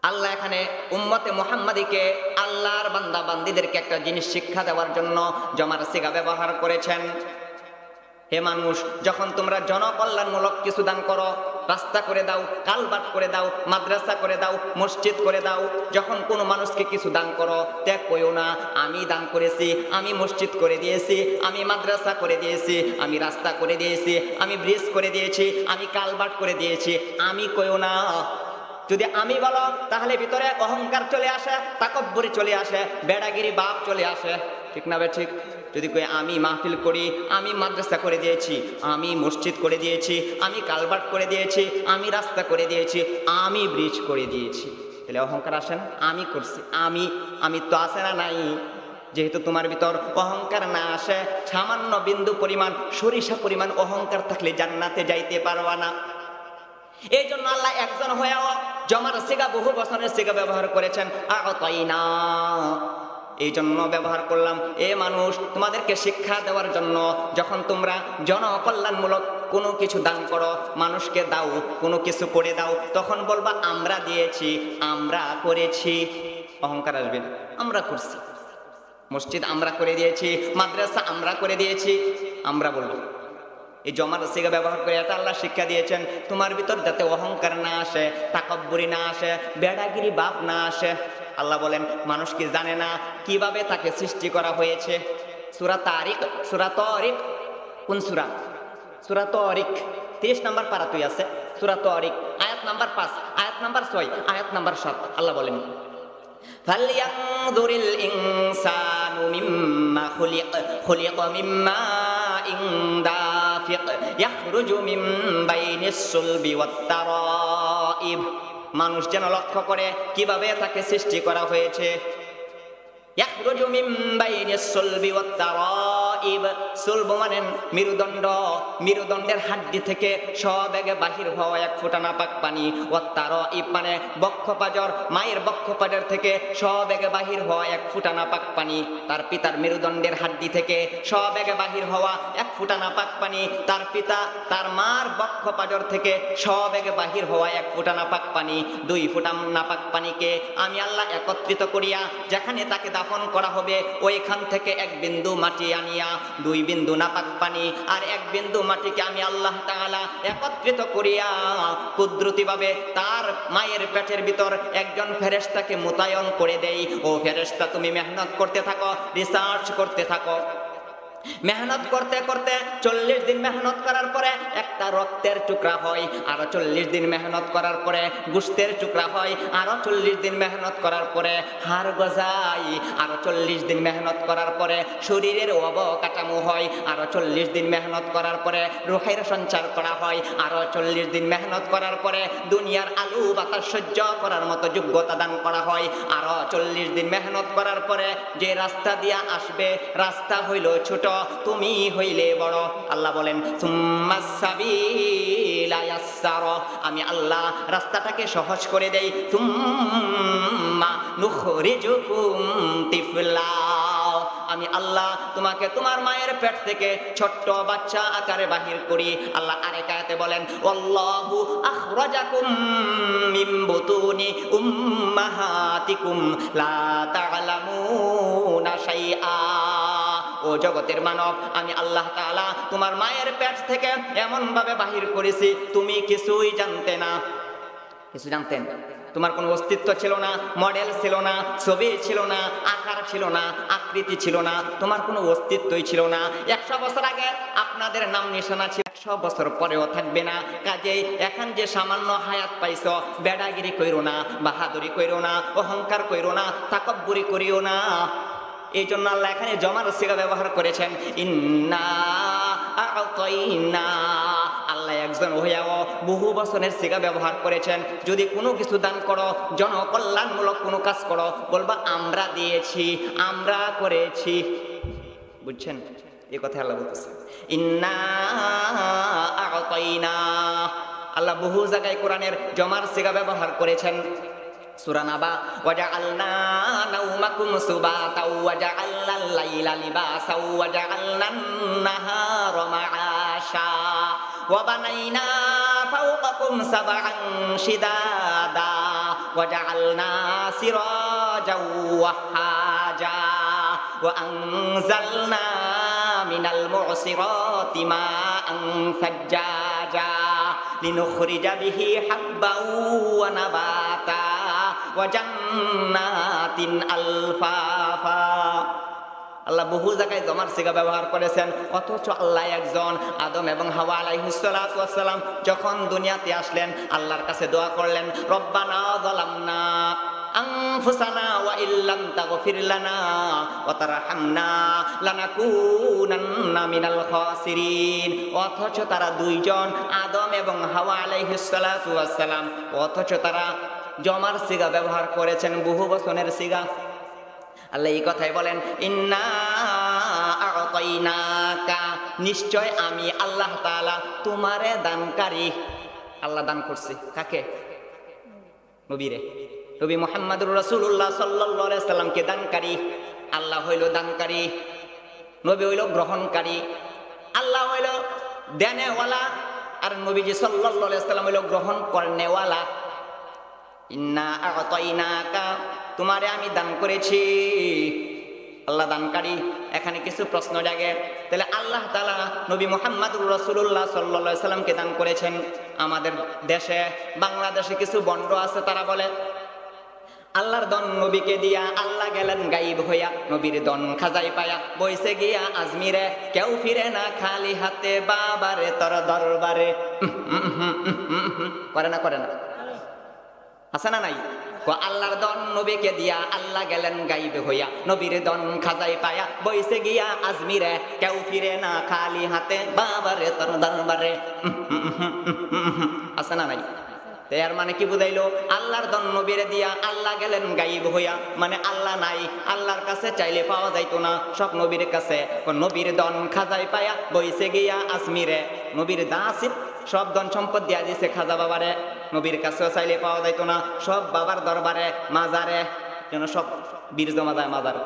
আল্লাহ এখানে উম্মতে মুহাম্মাদীকে, আল্লাহর বান্দা বান্দীদেরকে একটা জিনিস শিক্ষা দেওয়ার জন্য জমার সিগা ব্যবহার করেছেন। হে মানুষ, যখন তোমরা জনকল্যাণমূলক কিছু দান করো, রাস্তা করে দাও, কালবাট করে দাও, মাদ্রাসা করে দাও, মসজিদ করে দাও, যখন কোনো মানুষকে কিছু দান করো, ত্যাগ কইও না আমি দান করেছি, আমি মসজিদ করে দিয়েছি, আমি মাদ্রাসা করে দিয়েছি, আমি রাস্তা করে দিয়েছি, আমি ব্রিজ করে দিয়েছি, আমি কালবাট করে দিয়েছি, আমি কইও না। যদি আমি বলো তাহলে ভিতরে অহংকার চলে আসে, তাকব্বুরি চলে আসে, বেড়াগিরি বাপ চলে আসে, ঠিক না বে ঠিক? যদি কই আমি মাহফিল করি, আমি মাদ্রাসা করে দিয়েছি, আমি মসজিদ করে দিয়েছি, আমি কালভার্ট করে দিয়েছি, আমি রাস্তা করে দিয়েছি, আমি ব্রিজ করে দিয়েছি, তাহলে অহংকার আসে না? আমি করছি, আমি তো আসে না নাই। যেহেতু তোমার ভিতর অহংকার না আসে, সামান্য বিন্দু পরিমাণ, সরিষা পরিমাণ অহংকার থাকলে জান্নাতে যাইতে পারবা না। এই জন্য আল্লাহ একজন হয়েও জমার সিগা বহু বচনের সিগা ব্যবহার করেছেন। আ'তাইনা এই জন্য ব্যবহার করলাম, এ মানুষ তোমাদেরকে শিক্ষা দেওয়ার জন্য। যখন তোমরা জনকল্যাণমূলক কোনো কিছু দান করো, মানুষকে দাও, কোনো কিছু করে দাও, তখন বলবা আমরা দিয়েছি, আমরা করেছি, অহংকার আসবে না। আমরা করছি, মসজিদ আমরা করে দিয়েছি, মাদ্রাসা আমরা করে দিয়েছি, আমরা বলবো। এই জমার সিগা ব্যবহার করে এটা আল্লাহ শিক্ষা দিয়েছেন, তোমার ভিতর যাতে অহংকার না আসে, তাকাব্বুরি না আসে, বেড়াগিরি বাপ না আসে। আল্লাহ বলেন মানুষ কি জানে না কিভাবে তাকে সৃষ্টি করা হয়েছে? সূরা তারিক, সূরা তারিক, কোন সূরা? সূরা তারিক 30 নম্বর পারাতুই আছে, সূরা তারিক আয়াত নাম্বার 5, আয়াত নাম্বার 6, আয়াত নাম্বার 7। আল্লাহ বলেন ফালইয়ানজুরিল ইনসানু মিম্মা খুলিকা মিম্মা দাফিক ইয়াখরুজু মিন বাইনিস সুলবি ওয়াত তারাইব। মানুষ যেন লক্ষ্য করে কিভাবে তাকে সৃষ্টি করা হয়েছে। ইয়াখরুজু মিন বাইনিস সুলবি ওয়াত তারাইব, সুলব মানে মেরুদণ্ড, মেরুদণ্ডের হাড্ডি থেকে সবেগে বাহির হওয়া এক ফোঁটা নাপাক পানি। ওয়াত তারাইব মানে বক্ষপাজর, মায়ের বক্ষপাজর থেকে সবেগে বাহির হওয়া এক ফোঁটা নাপাক পানি। তার পিতার মেরুদণ্ডের হাড্ডি থেকে সবেগে বাহির হওয়া এক ফোঁটা নাপাক পানি। তার পিতা তার মার বক্ষপাজর থেকে সবেগে বাহির হওয়া এক ফোঁটা নাপাক পানি। 2 ফোঁটা নাপাক পানিকে আমি আল্লাহ একত্রিত করিয়া যেখানে তাকে দাফন করা হবে, ওইখান থেকে 1 বিন্দু মাটি আনিয়া 2 বিন্দু নাপাক পানি আর 1 বিন্দু মাটিকে আমি আল্লাহ তাআলা একত্রিত করিয়া কুদরতিভাবে তার মায়ের পেটের ভিতর একজন ফেরেশতাকে মোতায়েন করে দেই। ও ফেরেশতা, তুমি মেহনত করতে থাকো, রিসার্চ করতে থাকো। মেহনত করতে করতে 40 দিন মেহনত করার পরে একটা রক্তের টুকরা হয়, আর 40 দিন মেহনত করার পরে গোশতের টুকরা হয়, আর 40 দিন মেহনত করার পরে হাড় গজায়, আর 40 দিন মেহনত করার পরে শরীরের অবকাঠামো হয়, আর 40 দিন মেহনত করার পরে রূহের সঞ্চার করা হয়, আর 40 দিন মেহনত করার পরে দুনিয়ার আলু বাতাস সহ্য করার মতো যোগ্যতা দান করা হয়, আর 40 দিন মেহনত করার পরে যে রাস্তা দিয়া আসবে রাস্তা হইল ছোট, তুমি হইলে বড়। আল্লাহ বলেন সুম্মাস সাবিলা ইয়াসসারা, আমি আল্লাহ রাস্তাটাকে সহজ করে দেই। সুম্মা নুখরিজুকুম তিফলা, আমি আল্লাহ তোমাকে তোমার মায়ের পেট থেকে ছোট্ট বাচ্চা আকারে বাহির করি। আল্লাহ আরেক আয়াতে বলেন আল্লাহু আখরাজাকুম মিন বুতুনি উম্মাহাতিকুম লা তা'লামুনা শাইআ। ও জগতের মানব, আমি আল্লাহ তাআলা তোমার মায়ের পেট থেকে এমন ভাবে বাহির করেছি তুমি কিছুই জানতে না। কিছু জানতেন? তোমার কোনো অস্তিত্ব ছিল না, মডেল ছিল না, ছবি ছিল না, আকার ছিল না, আকৃতি ছিল না, তোমার কোনো অস্তিত্বই ছিল না। 100 বছর আগে আপনাদের নাম নিশানা ছিল, 100 বছর পরেও থাকবে না। কাজেই এখন যে সামান্য হায়াত পাইছো, বেড়াগিরি কইরো না, বাহাদুরি কইরো না, অহংকার কইরো না, তাকাব্বুরি করিও না। এই জন্য আল্লাহ এখানে জমার সিগা ব্যবহার করেছেন, ইন্না আ'তাইনা। আল্লাহ একজন হইয়াও বহু বচনের সিগা ব্যবহার করেছেন। যদি কোনো কিছু দান করো, জনকল্যাণমূলক কোনো কাজ করো, বলবা আমরা দিয়েছি, আমরা করেছি। বুঝছেন? এই কথা আল্লাহ বলতেছে, ইন্না আ'তাইনা। আল্লাহ বহু জায়গায় কোরআনের জমার সিগা ব্যবহার করেছেন। সূরা নাবা, ওয়াজআলনা নাওমাকুম সুবাতাও ওয়াজআলনাল লাইলা লিবাসাও ওয়াজআলনান নাহারা মাআশা ওয়া বানাইনা ফাওকাকুম সাবআন শিদাদা ওয়াজআলনা সিরাজাও ওয়াহাজা ওয়া আনজালনা মিনাল মু'সিরাতি মাআন সাজ্জাজা লিনুখরিজা বিহি হাব্বাও ওয়া নাবাতা ওয়া জান্নাতিন আলফাফা। আল্লাহ বহু জায়গায় জমার সিগা ব্যবহার করেছেন, অথচ আল্লাহ একজন। আদম এবং হাওয়া আলাইহিস সালাতু ওয়াস সালাম যখন দুনিয়াতে আসলেন, আল্লাহর কাছে দোয়া করলেন, রব্বানা যালামনা আনফুসানা ওয়া ইল্লাম তাগফির লানা ওয়া তারহামনা লানাকুনান্না মিনাল খাসিরিন। অথচ তারা দুইজন, আদম এবং হাওয়া আলাইহিস সালাতু ওয়াস সালাম, অথচ তারা জমার সিগা ব্যবহার করেছেন, বহু বচনের সিগা। আল্লাহ এই কথাই বলেন, ইন্না আ'তাইনাকা, নিশ্চয় আমি আল্লাহ তাআলা তোমারে দানকারী। আল্লাহ দান করছে কাকে? নবীরে। নবী মুহাম্মদুর রাসূলুল্লাহ সাল্লাল্লাহু আলাইহি সাল্লামকে দানকারী। আল্লাহ হইল দানকারী, নবী হইল গ্রহণকারী। আল্লাহ হইল দেনেওয়ালা, আর নবীজি সাল্লাল্লাহু আলাইহি সাল্লাম হইল গ্রহণ করনেওয়ালা। ইন্না আ'তাইনাকা, তোমারে আমি দান করেছি। আল্লাহ দানকারী। এখানে কিছু প্রশ্ন জাগে, তাহলে আল্লাহ তাআলা নবী মুহাম্মদুর রাসূলুল্লাহ সাল্লাল্লাহু আলাইহি সাল্লামকে দান করেছেন। আমাদের দেশে, বাংলাদেশে কিছু বন্ড আছে, তারা বলে আল্লাহর দন নবীকে দিয়া, আল্লাহ গেলেন গায়েব হইয়া, নবীর দন খাজাই পায়া, বইসে গিয়া আজমিরে, কেউ ফিরে না খালি হাতে, বাবারে তোর দরবারে। করে না? করে না? আছে না নাই? আল্লাহর দন নবীকে দিয়া, আল্লাহ গেলেন গায়েব হইয়া, নবীর দন খাজাই পায়া, বইসে গিয়া আজমিরে, কেউ ফিরে না খালি হাতে, বাবারে তোর দরবারে। আছে না নাই? এর মানে কি বুঝাইলো? আল্লাহর দন নবীরে দিয়া, আল্লাহ গেলেন গায়েব হইয়া, মানে আল্লাহ নাই, আল্লাহর কাছে চাইলে পাওয়া যাইতো না, সব নবীর কাছে। নবীর দন খাজাই পায়া, বইসে গিয়া আজমিরে, নবীর দাসিত সব ধন সম্পদ দিয়া দিছে খাজা বাবারে, নবীর কাছেও চাইলে পাওয়া যাইতো না, সব বাবার দরবারে, মাজারে, যেন সব বীর জমা যায় মাজার।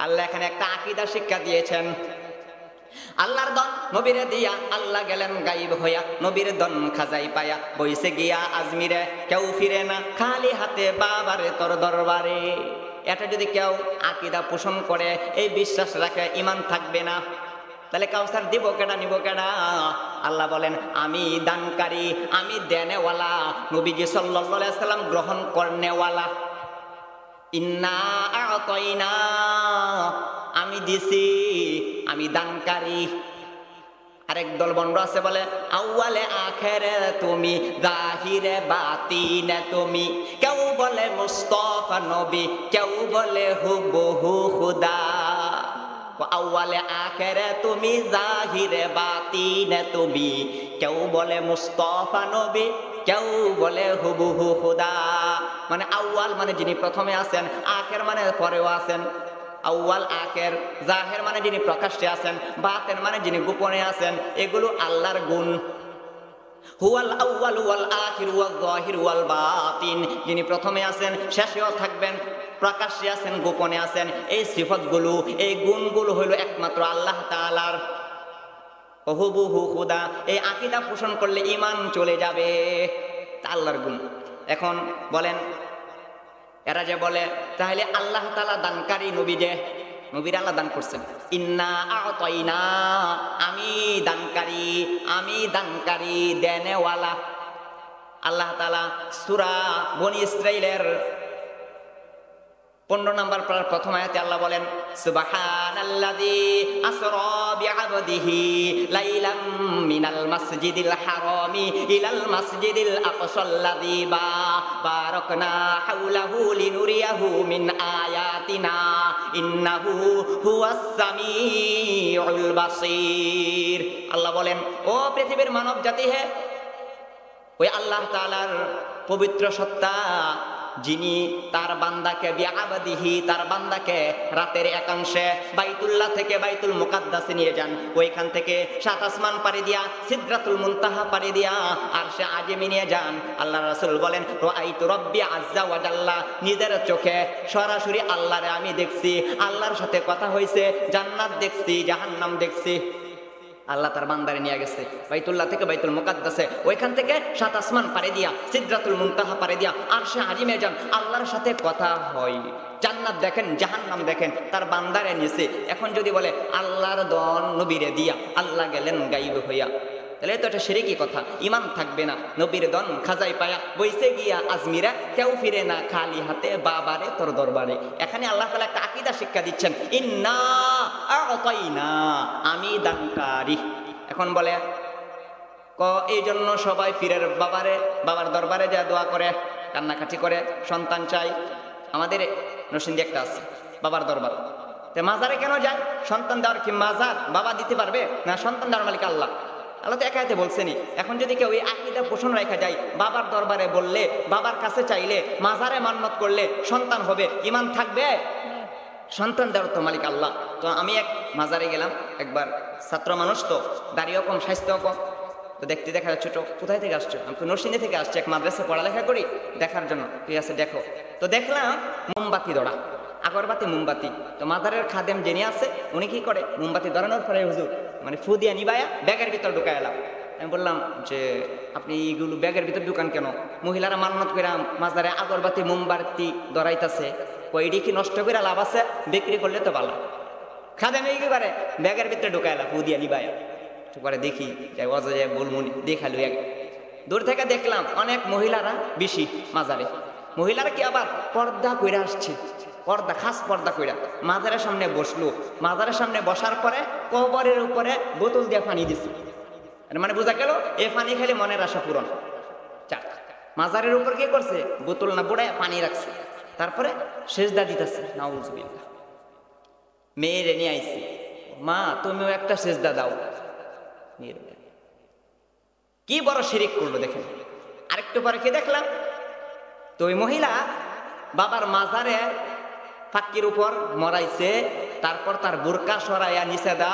আল্লাহ এখানে একটা আকীদা শিক্ষা দিয়েছেন। আল্লাহর দন নবীরে দিয়া, আল্লাহ গেলেন গায়েব হইয়া, নবীর দন খাজাই পায়া, বইসে গিয়া আজমিরে, কেউ ফিরে না খালি হাতে, বাবারে তোর দরবারে। এটা যদি কেউ আকীদা পোষণ করে, এই বিশ্বাস রাখে, ঈমান থাকবে না। তাহলে কাউসার দিব কেডা, নিব কেডা? আল্লাহ বলেন আমি দানকারী, আমি দেনেওয়ালা। নবীজি সাল্লাল্লাহু আলাইহি সাল্লাম গ্রহণ করনেওয়ালা। ইন্না আ'তাইনা, আমি দিছি, আমি দানকারী। আরেক দল বন্ড আছে বলে আউয়ালে আখেরে তুমি, জাহিরে বাতিনে তুমি। কেউ বলে মুস্তাফা নবী, কেউ বলে হুবহু খুদা। আউয়ালে আখেরে তুমি, জাহিরে বাতিনে তুমি। কেউ বলে মুস্তাফা নবী, কেউ বলে হুবহু খুদা। মানে আউয়াল মানে যিনি প্রথমে আছেন, আখের মানে পরেও আছেন। আউয়াল আখের, জাহের মানে যিনি প্রকাশ্যে আছেন, বাতেন মানে যিনি গোপনে আছেন। এগুলো আল্লাহর গুণ। হুয়াল আউয়াল ওয়াল আখির ওয়াল যাহির ওয়াল বাতিন, যিনি প্রথমে আছেন শেষেও থাকবেন, প্রকাশ্যে আছেন গোপনে আছেন। এই সিফাতগুলো, এই গুণগুলো হইল একমাত্র আল্লাহ তাআলার। হুবহু খুদা, এই আকীদা পোষণ করলে ঈমান চলে যাবে। আল্লাহর গুণ। এখন বলেন, এরা যে বলে তাহলে আল্লাহ তাআলা দানকারী, নবী যে নবীর আল্লাহ দান করছেন, ইন্না আ'তাইনা, আমি দানকারী দেনেওয়ালা। আল্লাহ তাআলা সূরা বনী ইসরাঈলের 15 নম্বর পারার প্রথম আয়াতে আল্লাহ বলেন, সুবহানাল্লাযী আসরা বিআবদিহি লাইলাম মিনাল মাসজিদিল হারামি ইলাল মাসজিদিল আকসাল্লাযী বারাকনা হাওলাহু লিনুরিয়াহু মিন আয়াতিনা ইন্নাহু হুয়াস সামিউল বাসীর। আল্লাহ বলেন, ও পৃথিবীর মানব জাতি হে, ওই আল্লাহ তাআলার পবিত্র সত্তা যিনি তার বান্দাকে বিআবাদিহি, তার বান্দাকে রাতের একাংশে বাইতুল্লাহ থেকে বাইতুল মুকাদ্দাসে নিয়ে যান, ওইখান থেকে 7 আসমান পাড়ি দিয়া সিদরাতুল মুনতাহা পাড়ি দিয়া আরশে আজিমে নিয়ে যান। আল্লাহ রাসূল বলেন, রাআইতু রাব্বি আযজা ওয়া জাল্লা, নিজের চোখে সরাসরি আল্লাহরে আমি দেখছি, আল্লাহর সাথে কথা হইছে, জান্নাত দেখছি, জাহান্নাম দেখছি। আল্লাহ তার বান্দারে নিয়ে গেছে বাইতুল্লাহ থেকে বাইতুল মুকাদ্দাসে, ওইখান থেকে 7 আসমান পাড়ি দিয়া সিদরাতুল মুনতাহা পাড়ি দিয়া আরশে আজিমে যান, আল্লাহর সাথে কথা হয়, জান্নাত দেখেন, জাহান্নাম দেখেন, তার বান্দারে নিছে। এখন যদি বলে আল্লাহর দন নবীরে দিয়া আল্লাহ গেলেন গায়েব হইয়া, তাহলে তো এটা শিরকি কথা, ঈমান থাকবে না। নবীর দন খাজাই পায়া বইসে গিয়া আজমিরা, কেউ ফিরে না খালি হাতে, বাবারে তোর দরবারে। এখানে আল্লাহ তাআলা একটা আকীদা শিক্ষা দিচ্ছেন, ইন্না আ'তাইনা, আমি দানকারী। এখন বলে এই জন্য সবাই পীরের বাবার দরবারে যা দোয়া করে, কান্নাকাটি করে, সন্তান চাই। আমাদের নরসিংদী একটা আছে বাবার দরবার, মাজারে কেন যায়? সন্তান দেওয়ার কি মাজার বাবা দিতে পারবে না? সন্তান দেওয়ার মালিক আল্লাহ। আল্লাহ তো একাইতে বলছেনি। এখন যদি কেউ এই আকীদা পোষণ রেখা যায়, বাবার দরবারে বললে, বাবার কাছে চাইলে, মাজারে মান্নত করলে সন্তান হবে, ঈমান থাকবে? সন্তান দেওয়ার তো মালিক আল্লাহ। তো আমি এক মাজারে গেলাম একবার, ছাত্র মানুষ তো, দাড়িও কম, স্বাস্থ্যও কম, তো দেখতে দেখা যাচ্ছে, ছোট কোথায় থেকে আসছো? আমি তো নরসিংদী থেকে আসছি, এক মাদ্রাসায় পড়ালেখা করি, দেখার জন্য। ঠিক আছে দেখো। তো দেখলাম মোমবাতি ধরা, আগরবাতি মোমবাতি। তো মাজারের খাদেম যিনি আছে উনি কি করে, মোমবাতি ধরানোর পরে হুজুর মানে ফু দিয়া নিবায়া ব্যাগের ভিতর ঢুকাই এলাম। আমি বললাম যে আপনি এইগুলো ব্যাগের ভিতর ঢুকান কেন? মহিলারা মান্নত করে মাজারে আগরবাতি মোমবাতি ধরাইতেছে, ওইটি কি নষ্ট করে লাভ আছে? বিক্রি করলে তো ভালো। খাদেম কি করে, ব্যাগের ভিতরে ঢুকাই এলাম ফু দিয়া নিবায়া। পরে দেখি অজয় বলমুনি দেখালো, এক দূর থেকে দেখলাম অনেক মহিলারা বেশি মাজারে। মহিলারা কি আবার পর্দা কইরা আসছে, পর্দা, খাস পর্দা কইরা মাজারের সামনে বসলো। মাজারের সামনে বসার পরে কবরের উপরে বোতল দিয়ে পানি দিছে, মানে বোঝা গেল এ পানি খেলে মনের আশা পূরণ। চাক, মাজারের উপর কি করছে, বোতল না বুড়ায় পানি রাখছে, তারপরে সেজদা দিতেছে। নাউজুবিল্লাহ। মেয়েরে নিয়ে আইছে, মা তুমিও একটা সেজদা দাও। কি বড় শিরিক করলো দেখেন। আরেকটু পরে কি দেখলাম, তো ওই মহিলা বাবার মাজারে ফাঁকির উপর মরাইছে, তারপর তার বোরকা সরাইয়া নিচে দা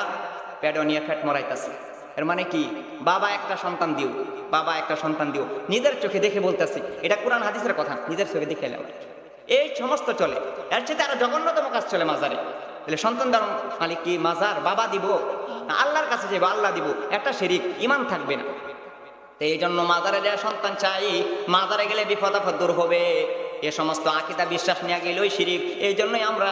পেডো নিয়ে ফেট মরাইতেছে। এর মানে কি, বাবা একটা সন্তান দিও, বাবা একটা সন্তান দিও। নিজের চোখে দেখে বলতেছি, এটা কোরআন হাদিসের কথা, নিজের চোখে দেখে এলাম। এই সমস্ত চলে, এর চেয়ে আরো জঘন্যতম কাজ চলে মাজারে। তাহলে সন্তান দেওয়ার মালিক কি মাজার? বাবা দিব না আল্লাহর কাছে যাবো, আল্লাহ দিব, একটা শিরিক, ঈমান থাকবে না। তো এই জন্য মাজারে যায় সন্তান চাই, মাজারে গেলে বিপদ আপদ দূর হবে। এ সমস্ত আকীদা বিশ্বাস নিয়ে গেলেই শিরিক। এই জন্যই আমরা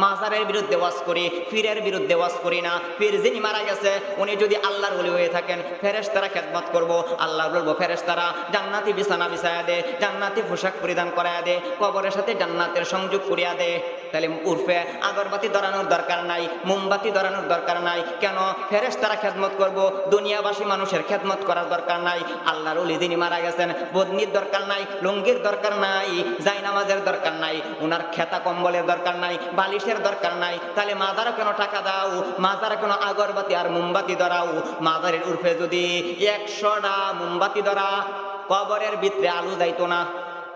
মাজারের বিরুদ্ধে ওয়াজ করি, পীরের বিরুদ্ধে ওয়াজ করি না। পীর যিনি মারা গেছে উনি যদি আল্লাহর ওলি হয়ে থাকেন, ফেরেশতারা খেদমত করব, আল্লাহ বলবো ফেরেশতারা জান্নাতি বিছানা বিছায়া দে, জান্নাতি পোশাক পরিধান করায়া দে, কবরের সাথে জান্নাতের সংযোগ করিয়া দে। তাহলে উর্ফে আগরবাতি ধরানোর দরকার নাই, মোমবাতি ধরানোর দরকার নাই। কেন? ফেরেশতারা খেদমত করব, দুনিয়াবাসী মানুষের খেদমত করার দরকার নাই। আল্লাহর ওলি যিনি মারা গেছেন, বদনির দরকার নাই, লুঙ্গির দরকার নাই, জায়নামাজের দরকার নাই, উনার খেতা কম্বলের দরকার নাই, বালিশের দরকার নাই। তাহলে মাজারে কেন টাকা দাও, মাজারে কেন আগরবাতি আর মোমবাতি ধরাও? মাজারের উর্ফে যদি 100টা মোমবাতি ধরা, কবরের ভিতরে আলু যাইতো না,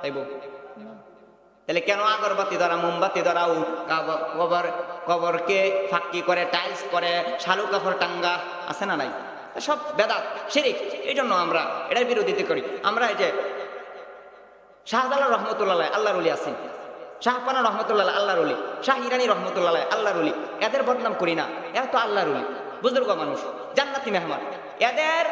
তাইব? তাহলে কেন আগরবাতি ধরা, মোমবাতি ধরাও? কবরকে ফাঁকি করে, টাইলস করে, শালু কাপড় টাঙ্গা আছে না নাই? সব বেদাত শিরিক। এই জন্য আমরা এটার বিরোধিতা করি। আমরা এই যে শাহজালাল রহমতুল্লাহ আল্লাহর ওলি আছেন, শাহপানা রহমতুল্লাহ আল্লাহর ওলি, শাহ ইরানি রহমতুল্লাহ আল্লাহর ওলি, এদের বদনাম করি না, এরা তো আল্লাহর ওলি, বুজুর্গ মানুষ, জান্নাতি মেহমান। এদের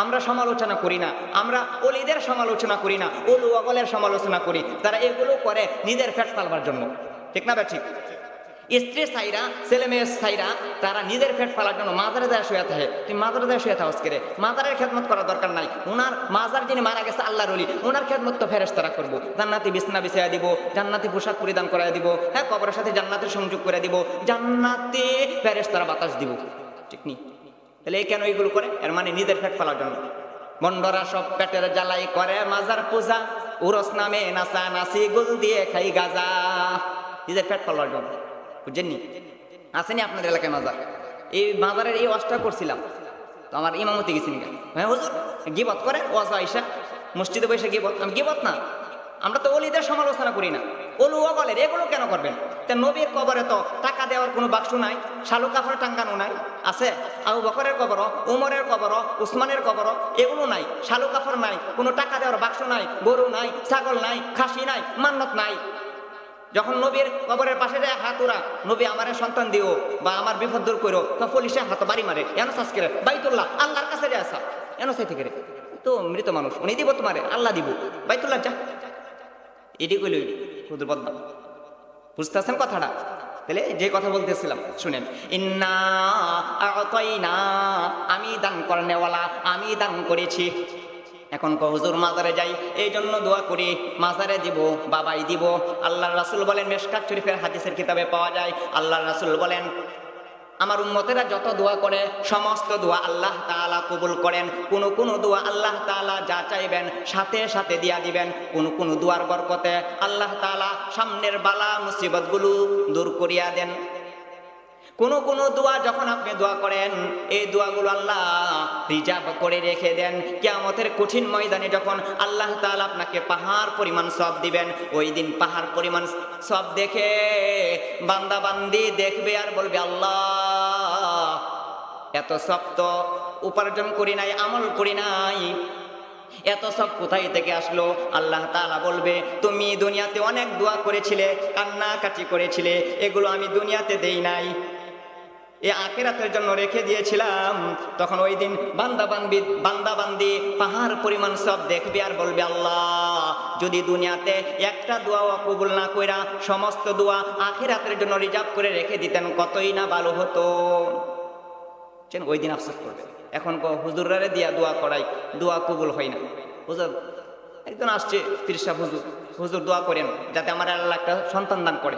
আমরা সমালোচনা করি না, আমরা ওলিদের সমালোচনা করি না, ওলু অগলের সমালোচনা করি, তারা এগুলো করে নিজের পেট পালবার জন্য। ঠিক না? ঠিক। স্ত্রী সাইরা, ছেলে মেয়ে সাইরা, তারা নিজের পেট পালার জন্য মাজারে দেয় শুয়ে থাকে। তুমি মাজারে দেয় শুয়ে থাকো করে, মাজারের খেদমত করার দরকার নাই। ওনার মাজার যিনি মারা গেছে আল্লাহর ওলি, ওনার খেদমত তো ফেরেশতারা করবো। জান্নাতি বিছনা বিছাইয়া দিব, জান্নাতি পোশাক পরিধান করাই দিব, হ্যাঁ, কবরের সাথে জান্নাতের সংযোগ করে দিব, জান্নাতে ফেরেশতারা বাতাস দিব। ঠিক নি? তাহলে এই কেন এইগুলো করে? এর মানে নিজের পেট পালার জন্য। বন্ডরা সব পেটের জ্বালাই করে মাজার পূজা, উরস নামে নাচা নাচি, গুল দিয়ে খাই গাজা, নিজের পেট পালার জন্য। বুঝছেননি? আসেনি আপনাদের এলাকায় মাজার? এই মাজারের এই ওয়াজটা করছিলাম তো আমার ইমামতি গেছি না, হ্যাঁ হুজুর গিবত করে ওয়াজ আইসা মসজিদে বসে গিবত। আমি গিবত না, আমরা তো ওলিদের সমালোচনা করি না, ওলু ওগলের এগুলো কেন করবেন? তা নবীর কবরে তো টাকা দেওয়ার কোনো বাক্স নাই, শালু কাপড় টাঙ্গানো নাই, আছে? আবু বকরের কবর, উমরের কবর, উসমানের কবর, এগুলো নাই, শালু কাপড় নাই, কোনো টাকা দেওয়ার বাক্স নাই, গরু নাই, ছাগল নাই, খাসি নাই, মান্নত নাই। যখন নবীর কবরের পাশে যায় হাত ওরা, নবী আমারে সন্তান দিও বা আমার বিপদ দূর করো, তো পুলিশে হাত বাড়ি মারে, এন চাষ করে বাইতুল্লাহ আল্লাহর কাছে যায় আসা, এন চাই থেকে তো মৃত মানুষ, উনি দিব তোমারে, আল্লাহ দিব, বাইতুল্লাহ যা, এটি কইল হুজুর বদনাম। বুঝতেছেন কথাটা? তাহলে যে কথা বলতেছিলাম শুনেন, ইন্না আতাইনা, আমি দান করনেওয়ালা, আমি দান করেছি। এখন হুজুর মাজারে যাই এই জন্য দোয়া করি, মাজারে দিব, বাবাই দিব। আল্লাহর রাসূল বলেন, মিশকাত শরীফের হাদিসের কিতাবে পাওয়া যায়, আল্লাহর রাসূল বলেন, আমার উম্মতেরা যত দোয়া করে সমস্ত দোয়া আল্লাহ তাআলা কবুল করেন। কোন কোন দোয়া আল্লাহ তাআলা যা চাইবেন সাথে সাথে দিয়া দিবেন। কোন কোন দোয়ার বরকতে আল্লাহ তাআলা সামনের বালা মুসিবতগুলো দূর করিয়া দেন। কোন কোন দোয়া যখন আপনি দোয়া করেন, এই দোয়াগুলো আল্লাহ রিজার্ভ করে রেখে দেন। কিয়ামতের কঠিন ময়দানে যখন আল্লাহ তাআলা আপনাকে পাহাড় পরিমাণ সওয়াব দিবেন, ওই দিন পাহাড় পরিমাণ সওয়াব দেখে বান্দা বান্দি দেখবে আর বলবে, আল্লাহ এত সওয়াব তো উপার্জন করি নাই, আমল করি নাই, এত সব কোথায় থেকে আসলো? আল্লাহ তাআলা বলবে, তুমি দুনিয়াতে অনেক দোয়া করেছিলে, কান্নাকাটি করেছিলে, এগুলো আমি দুনিয়াতে দেই নাই, এ আখিরাতের জন্য রেখে দিয়েছিলাম। তখন ওই দিন বান্দা বান্দি পাহাড় পরিমাণ সব দেখবে আর বলবে, আল্লাহ যদি দুনিয়াতে একটা দোয়াও কবুল না কইরা সমস্ত দোয়া আখিরাতের জন্য রিজার্ভ করে রেখে দিতেন, কতই না ভালো হতো। ওই দিন আফসোস করবে। এখন হুজুররে দিয়া দোয়া করাই, দোয়া কবুল হয় না। হুজুর একজন আসছে, তিরসা হুজুর, হুজুর দোয়া করেন যাতে আমার আল্লাহ একটা সন্তান দান করে।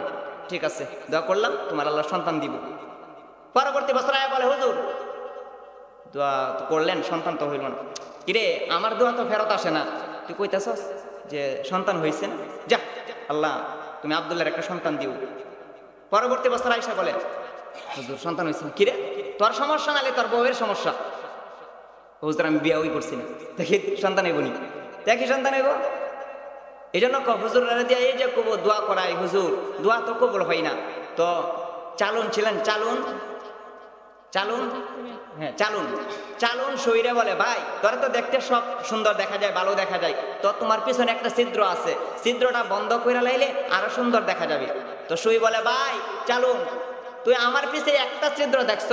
ঠিক আছে, দোয়া করলাম, তোমার আল্লাহ সন্তান দিব। পরবর্তী বছর আয়া বলে, হুজুর দোয়া তো করলেন, সন্তান তো হইল না। কিরে, আমার দোয়া তো ফেরত আসে না, তুই কইতাছস যে সন্তান হয়েছে না, যা আল্লাহ তুমি আব্দুল্লাহর একটা সন্তান দিও। পরবর্তী বছর আইসা বলে, হুজুর সন্তান হয়েছে না। কিরে, তোর সমস্যা নালে তোর বউয়ের সমস্যা। হুজুর আমি বিয়া ওই করছি না, দেখি সন্তান হইব নি, দেখি সন্তান হইব। এই জন্য হুজুর দিয়া এই যে দোয়া করাই, হুজুর দোয়া তো কবুল হয় না। তো চালুন ছিলেন, চালুন সইরা বলে, ভাই তোরা তো দেখতে সব সুন্দর দেখা যায়, ভালো দেখা যায়, তো তোমার পিছনে একটা ছিদ্র আছে, ছিদ্রটা বন্ধ করে লাইলে আরো সুন্দর দেখা যাবে। তো সই বলে, ভাই চালুন, তুই আমার পিছে একটা ছিদ্র দেখছ,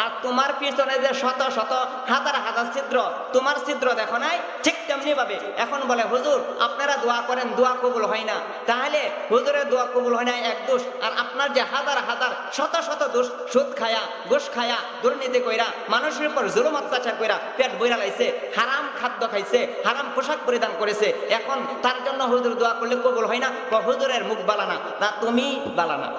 আর তোমার পিছনে যে শত শত হাজার হাজার ছিদ্র, তোমার ছিদ্র দেখো নাই, ঠিক তেমনি ভাবে এখন বলে, হুজুর আপনারা দোয়া করেন, দোয়া কবুল হয় না। তাহলে হুজুরের দোয়া কবুল হয় না এক দোষ, আর আপনার যে হাজার হাজার শত শত দোষ, সুদ খায়া, ঘুষ খায়া, দুর্নীতি কইরা, মানুষের উপর জুলুম অত্যাচার কইরা পেট বইরা লাইছে, হারাম খাদ্য খাইছে, হারাম পোশাক পরিধান করেছে, এখন তার জন্য হুজুর দোয়া করলে কবুল হয় না। হুজুরের মুখ বালানা, তা তুমি বালানা,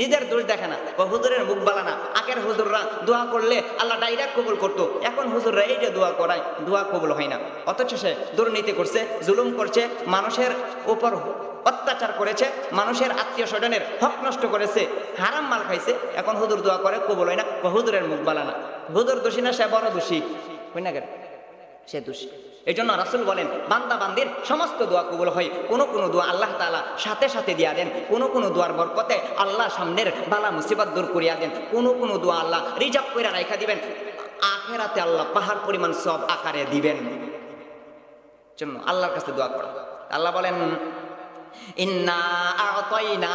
নিজের দোষ দেখে না, হুজুরের মুখ বালানা। আগের হুজুররা দোয়া করলে আল্লাহ ডাইরেক্ট কবুল করতো, এখন হুজুররা এই যে দোয়া করায়, দোয়া কবুল হয় না। অথচ সে দুর্নীতি করছে, জুলুম করছে, মানুষের উপর অত্যাচার করেছে, মানুষের আত্মীয় স্বজনের হক নষ্ট করেছে, হারাম মাল খাইছে, এখন হুজুর দোয়া করে কবুল হয় না, হুজুরের মুখ বালানা। হুজুর দোষী না, সে বড় দোষী, হয় না কেন? সে দোষী। এই জন্য রাসূল বলেন, বান্দা বান্দির সমস্ত দোয়া কবুল হয়। কোন কোন দোয়া আল্লাহ তাআলা সাথে সাথে দিয়া দেন, কোন কোন দোয়ার বরকতে আল্লাহ সামনের বালা মুসিবত দূর করিয়া দেন, কোন কোন দোয়া আল্লাহ রিজার্ভ কইরা রাখা দিবেন, আখেরাতে আল্লাহ পাহাড় পরিমাণ সব আকারে দিবেন। জন্য আল্লাহর কাছে দোয়া করা। আল্লাহ বলেন ইন্না আ'তাইনা,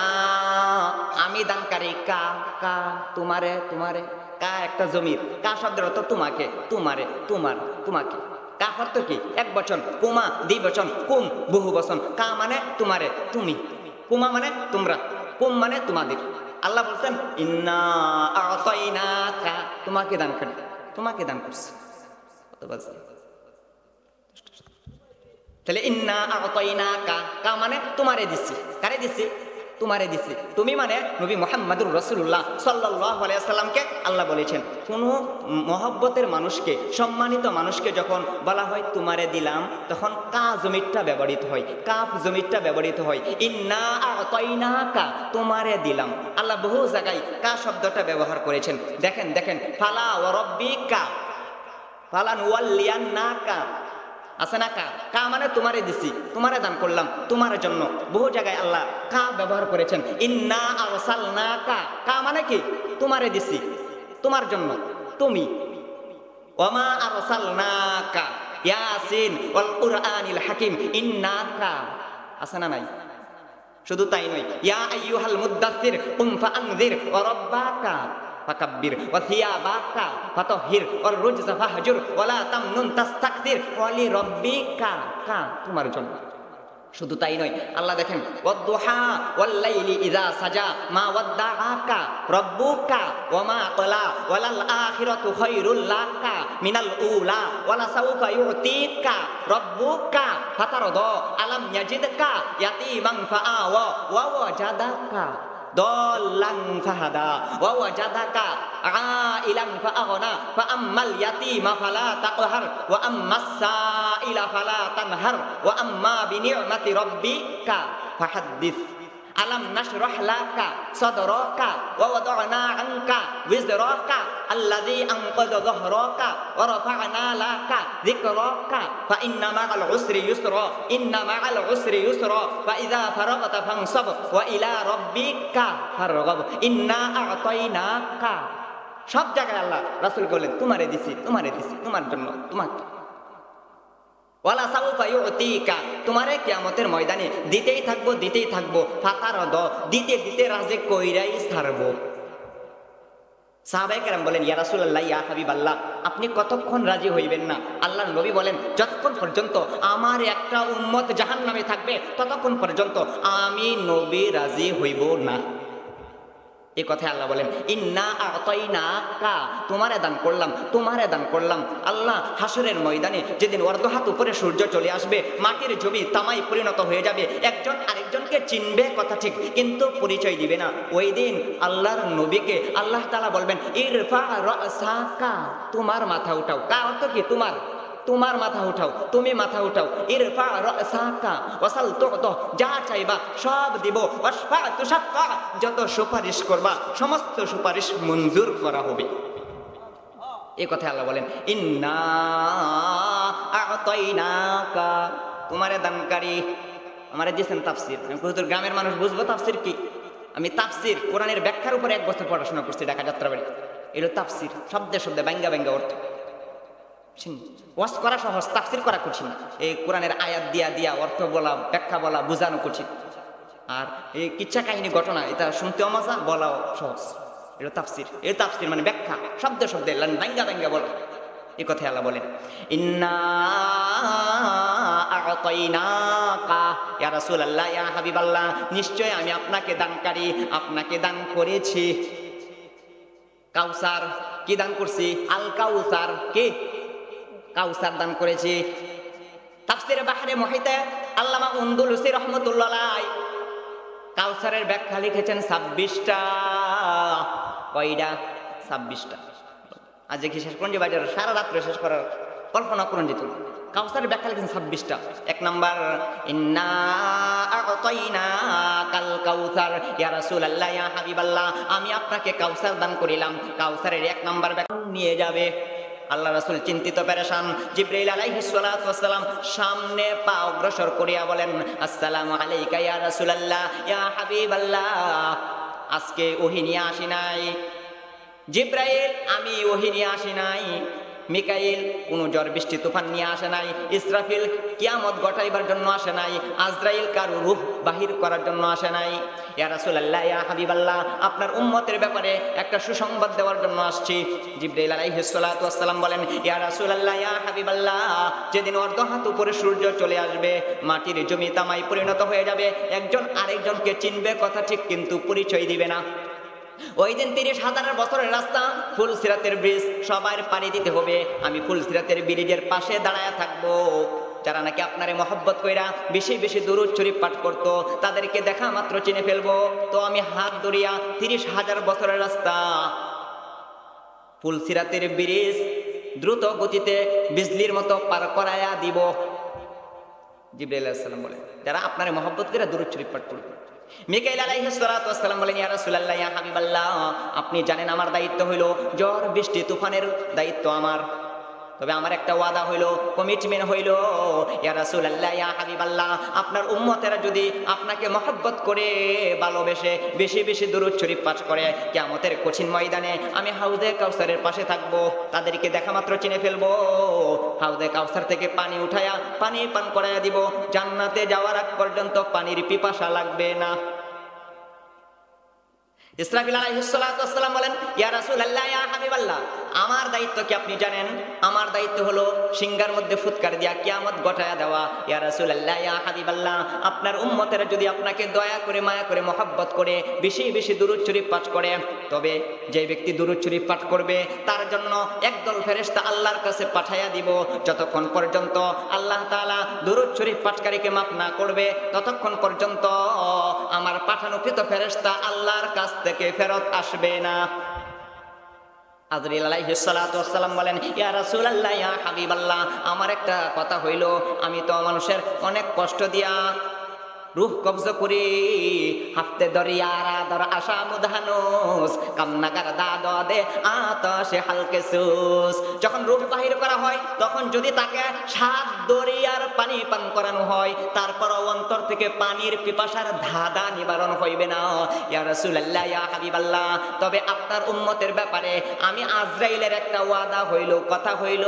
আমি দানকারী। কা কা তোমারে, তোমারে। কা একটা জমির, কা শব্দের অর্থ তোমাকে, তোমারে, তোমার, তোমাকে। কাফ অর্থ কি? এক বচন, কুমা দ্বিবচন, কুম বহু বচন। কা মানে তোমারে, তুমি। কুমা মানে তোমরা, কুম মানে তোমাদের। আল্লাহ বলছেন ইন্না আ'তাইনাকা, তোমাকে দান করি, তোমাকে দান করছি। কত বলছে? তাহলে ইন্না আ'তাইনাকা, কা মানে তোমারে দিছি। কারে দিছি? তোমারে দিছি। তুমি মানে নবী মুহাম্মদুর রাসূলুল্লাহ সাল্লাল্লাহু আলাইহি ওয়াসাল্লামকে আল্লাহ বলেছেন। কোন মহব্বতের মানুষকে, সম্মানিত মানুষকে যখন বলা হয় তোমারে দিলাম, তখন কা জমিরটা ব্যবহৃত হয়, কাফ জমিরটা ব্যবহৃত হয়। ইন্না আ'তাইনাকা, তোমারে দিলাম। আল্লাহ বহু জায়গায় কা শব্দটা ব্যবহার করেছেন। দেখেন দেখেন, ফালা ওয়া রাব্বিকা ফালানুওয়াল্লিয়ান্নাকা, আছে না? কা কা মানে তোমারে দিছি, তোমারে দান করলাম, তোমার জন্য। বহু জায়গায় আল্লাহ কা ব্যবহার করেছেন। ইন্না আরসালনাকা, কা মানে কি? তোমারে দিছি, তোমার জন্য, তুমি। ওয়ামা আরসালনাকা ইয়াসিন ওয়াল কুরআনিল হাকিম ইন্নাকা, আছে না নাই? শুধু তাই নয়, ইয়া আইয়ুহাল মুদ্দাসসির কুম ফাআনযির ওয়া রাব্বাকা ফাকাব্বির ওয়া থিয়াবাকা ফাতাহহির ওয়ার রুজজা ফাহজুর ওয়া লা তামনুন তাস্তাকসির ওয়া লিরাব্বিকা, কা তোমার জন্য। শুধু তাই নয়, আল্লাহ দেখেন ওয়াদ-দুহা ওয়াল-লাইলি ইযা সাজা মা ওয়াদ্দাআকা রাব্বুকা ওয়া মা ক্বালা ওয়ালাল আখিরাতু খায়রুল লাকা মিনাল উলা ওয়া লাসাউফা ইউতিকা রাব্বুকা ফাতারদা আলাম ইয়াজিদকা ইয়াতীমান ফাআওয়া ওয়া ওয়াজাদাকা দল্লান ফাহাদা ওয়া ওয়াজাদাকা আইলান ফাআগনা ফাআম্মাল ইয়াতীমা ফালা তাকহার ওয়া আম্মাস সাইলা ফালা তানহার ওয়া আম্মা বিনি'মাতি রাব্বিকা ফাহাদ্দিস। আলাম নাশরাহ লাকা সাদরাকা ওয়া ওয়াদা'না আনকা ওয়িজরাকা আল্লাযী আনকাযা যাহরাকা ওয়া রাফa'না লাকা যিকরাকা ফা ইন্না মা'আল উসরি ইউসরা ইন্না মা'আল উসরি ইউসরা ফা ইযা ফারাগতা ফানসাব ওয়া ইলা রাব্বিকা ফারগাব ইন্না আ'তাইনাকা। সব জায়গায় আল্লাহ রাসূলকে বলেন তোমারে দিছি, তোমারে দিছি, তোমার জন্য, তোমাকে। ওয়ালা সাউফা ইউতিকা, তোমারে কিয়ামতের ময়দানে দিতেই থাকবো, দিতেই থাকবো। ফাতারদ, দিতে দিতে রাজে কইরাই ছাড়বো। সাহাবায়ে কেরাম বলেন ইয়া রাসূলুল্লাহ, ইয়া হাবিবাল্লাহ, আপনি কতক্ষণ রাজি হইবেন না? আল্লাহর নবী বলেন যতক্ষণ পর্যন্ত আমার একটা উম্মত জাহান্নামে থাকবে ততক্ষণ পর্যন্ত আমি নবী রাজি হইব না। এই কথা আল্লাহ বলেন ইন্না আ'তাইনাকা, তোমারে দান করলাম, তোমারে দান করলাম। আল্লাহ হাসরের ময়দানে যেদিন অর্ধহাত উপরে সূর্য চলে আসবে, মাটির জমি তামাই পরিণত হয়ে যাবে, একজন আরেকজনকে চিনবে কথা ঠিক, কিন্তু পরিচয় দিবে না। ওই দিন আল্লাহর নবীকে আল্লাহ তাআলা বলবেন ইরফা রাসাকা, তোমার মাথা উঠাও। কা অর্থ কি? তোমার, তোমার মাথা উঠাও, তুমি মাথা উঠাও। ইরফা রাসাকা ওয়াসাল তু'তা, যা চাইবা সব দিব। ওয়াশফা তুশাফা, যত সুপারিশ করবা সমস্ত সুপারিশ মঞ্জুর করা হবে। এই কথা আল্লাহ বলেন ইন্না আ'তাইনাকা, তোমারে দানকারী। আমারে দিয়েছেন তাফসীর। আমি হুজুর গ্রামের মানুষ বুঝবো তাফসীর কি? আমি তাফসীর কোরআনের ব্যাখ্যার উপরে 1 বছর পড়াশোনা করছি ঢাকা যাত্রাবাড়ি। এলো তাফসীর, শব্দে শব্দে ব্যঙ্গা ব্যঙ্গা অর্থ। ওয়াজ করা সহজ, তাফসীর করা কঠিন। এই কোরআনের আয়াত দিয়া দিয়া অর্থ বলা, ব্যাখ্যা বলা, বোঝানো কঠিন। আর এই কিচ্ছা কাহিনী ঘটনা এটা শুনতেও মজা, বলাও সহজ। এটা তাফসীর। এই তাফসীর মানে ব্যাখ্যা, শব্দে শব্দে ব্যঙ্গা ব্যঙ্গা বলা। এই কথা আল্লাহ বলেন ইন্না আ'তাইনাকা ইয়া রাসূলুল্লাহ, ইয়া হাবিবাল্লাহ, নিশ্চয় আমি আপনাকে দানকারী, আপনাকে দান করেছি কাউসার। কি দান করছি? আল কাউসার। কি? কাউসার দান করেছি। তাফসীরে বাহরে মুহিতে আল্লামা উনদুলুসি রাহমাতুল্লাহ আলাইহি কাউসারের ব্যাখ্যা লিখেছেন 26টা। কয়টা? 26টা। আজ কি শেষ করুন যে বাজার সারা রাত্রে শেষ করার কল্পনা করুন যেত। কাউসারের ব্যাখ্যা লিখেছেন 26টা। 1 নাম্বার ইন্না আ'তাইনাকাল কাউসার ইয়া রাসূলুল্লাহ, ইয়া হাবিবাল্লাহ, আমি আপনাকে কাউসার দান করিলাম। কাউসারের 1 নাম্বার ব্যাখ্যা নিয়ে যাবে আল্লাহ রাসূল চিন্তিত পেরেশান। জিবরাইল আলাইহিস সালাতু ওয়াস সালাম সামনে পা অগ্রসর করিয়া বলেন আসসালামু আলাইকা ইয়া রাসূলুল্লাহ, ইয়া হাবিবাল্লাহ, আজকে ওহী নিয়ে আসি নাই। জিব্রাইল আমি ওহী নিয়ে আসি নাই, মিকাইল কোনো ঝড় বৃষ্টি তুফান নিয়ে আসে নাই, ইসরাফিল কিয়ামত ঘটাইবার জন্য আসে নাই, আজরাইল কারো রূহ বাহির করার জন্য আসে নাই। ইয়া রাসূলুল্লাহ ইয়া হাবিবাল্লাহ আপনার উম্মতের ব্যাপারে একটা সুসংবাদ দেওয়ার জন্য আসছি। জিবরাইল আলাইহিস সালাতু ওয়াস সালাম বলেন, ইয়া রাসূলুল্লাহ ইয়া হাবিবাল্লাহ যেদিন অর্ধ হাত উপরে সূর্য চলে আসবে, মাটির জমি তামায় পরিণত হয়ে যাবে, একজন আরেকজনকে চিনবে কথা ঠিক কিন্তু পরিচয় দিবে না। ওই দিন 30,000 বছরের রাস্তা, ফুলসিরাতের ব্রিজ সবার পাড়ি দিতে হবে। আমি ফুলসিরাতের ব্রিজের পাশে দাঁড়ায় থাকবো। যারা নাকি আপনারে মহব্বত কইরা বেশি বেশি দুরূদ শরীফ পাঠ করতো, তাদেরকে দেখা মাত্র চিনে ফেলবো। তো আমি হাত ধরিয়া 30,000 বছরের রাস্তা, ফুলসিরাতের ব্রিজ দ্রুত গতিতে বিজলির মতো পার করায়া দিব। জিবরাইল আলাইহিস সালাম বলেন, যারা আপনারে মহব্বত কইরা দুরূদ শরীফ পাঠ করবে। মিকাইল আলাইহিস সালাতু ওয়াস সালাম বলেন, ইয়া রাসূলুল্লাহ ইয়া হাবিবাল্লাহ আপনি জানেন আমার দায়িত্ব হইল ঝড় বৃষ্টি তুফানের দায়িত্ব আমার। তবে আমার একটা ওয়াদা হইল, কমিটমেন্ট হইল, ইয়া রাসূলুল্লাহ ইয়া হাবিবাল্লাহ আপনার উম্মতেরা যদি আপনাকে মহব্বত করে ভালোবেসে বেশি বেশি দুরূদ শরীফ পাঠ করে, কিয়ামতের কঠিন ময়দানে আমি হাউজে কাউসারের পাশে থাকবো। তাদেরকে দেখা মাত্র চিনে ফেলবো। হাউজে কাউসার থেকে পানি উঠায়া পানি পান করাইয়া দিব। জান্নাতে যাওয়ার আগ পর্যন্ত পানির পিপাসা লাগবে না। ইসরাফিল আলাইহিস সালাতু ওয়াস সালাম বলেন, ইয়া রাসূলুল্লাহ ইয়া হাবিবাল্লাহ আমার দায়িত্ব কি আপনি জানেন? আমার দায়িত্ব হলো সিংহার মধ্যে ফুৎকার দিয়া কিয়ামত ঘটায়া দেওয়া। ইয়া রাসূলুল্লাহ ইয়া হাবিবাল্লাহ আপনার উম্মতেরা যদি আপনাকে দয়া করে মায়া করে মহব্বত করে বেশি বেশি দুরূদ শরীফ পাঠ করে, তবে যে ব্যক্তি দুরূদ শরীফ পাঠ করবে তার জন্য একদল ফেরেশতা আল্লাহর কাছে পাঠাইয়া দিব। যতক্ষণ পর্যন্ত আল্লাহ তাআলা দুরূদ শরীফ পাঠকারীকে মাফ না করবে, ততক্ষণ পর্যন্ত আমার পাঠানোকৃত ফেরেশতা আল্লাহর কাছ থেকে ফেরত আসবে না। আজরাইল আলাইহিস সালাতু ওয়াস সালাম বলেন, ইয়া রাসূলুল্লাহ ইয়া হাবিবাল্লাহ আমার একটা কথা হইল, আমি তো মানুষের অনেক কষ্ট দিয়া রূহ কবজ করি। হাফতে দরিয়ারা দর আশা মুধানুস কামনাগার দাদ দে আতাশে হালকে সুস। যখন রূহ বাহির করা হয় তখন যদি তাকে 7 দরিয়ার পানি পান করানো হয়, তারপর অন্তর থেকে পানির পিপাসার ধাঁধা নিবারণ হইবে না। ইয়া রাসূলুল্লাহ ইয়া হাবিবাল্লাহ তবে আপনার উম্মতের ব্যাপারে আমি আজরাইলের একটা ওয়াদা হইল, কথা হইল,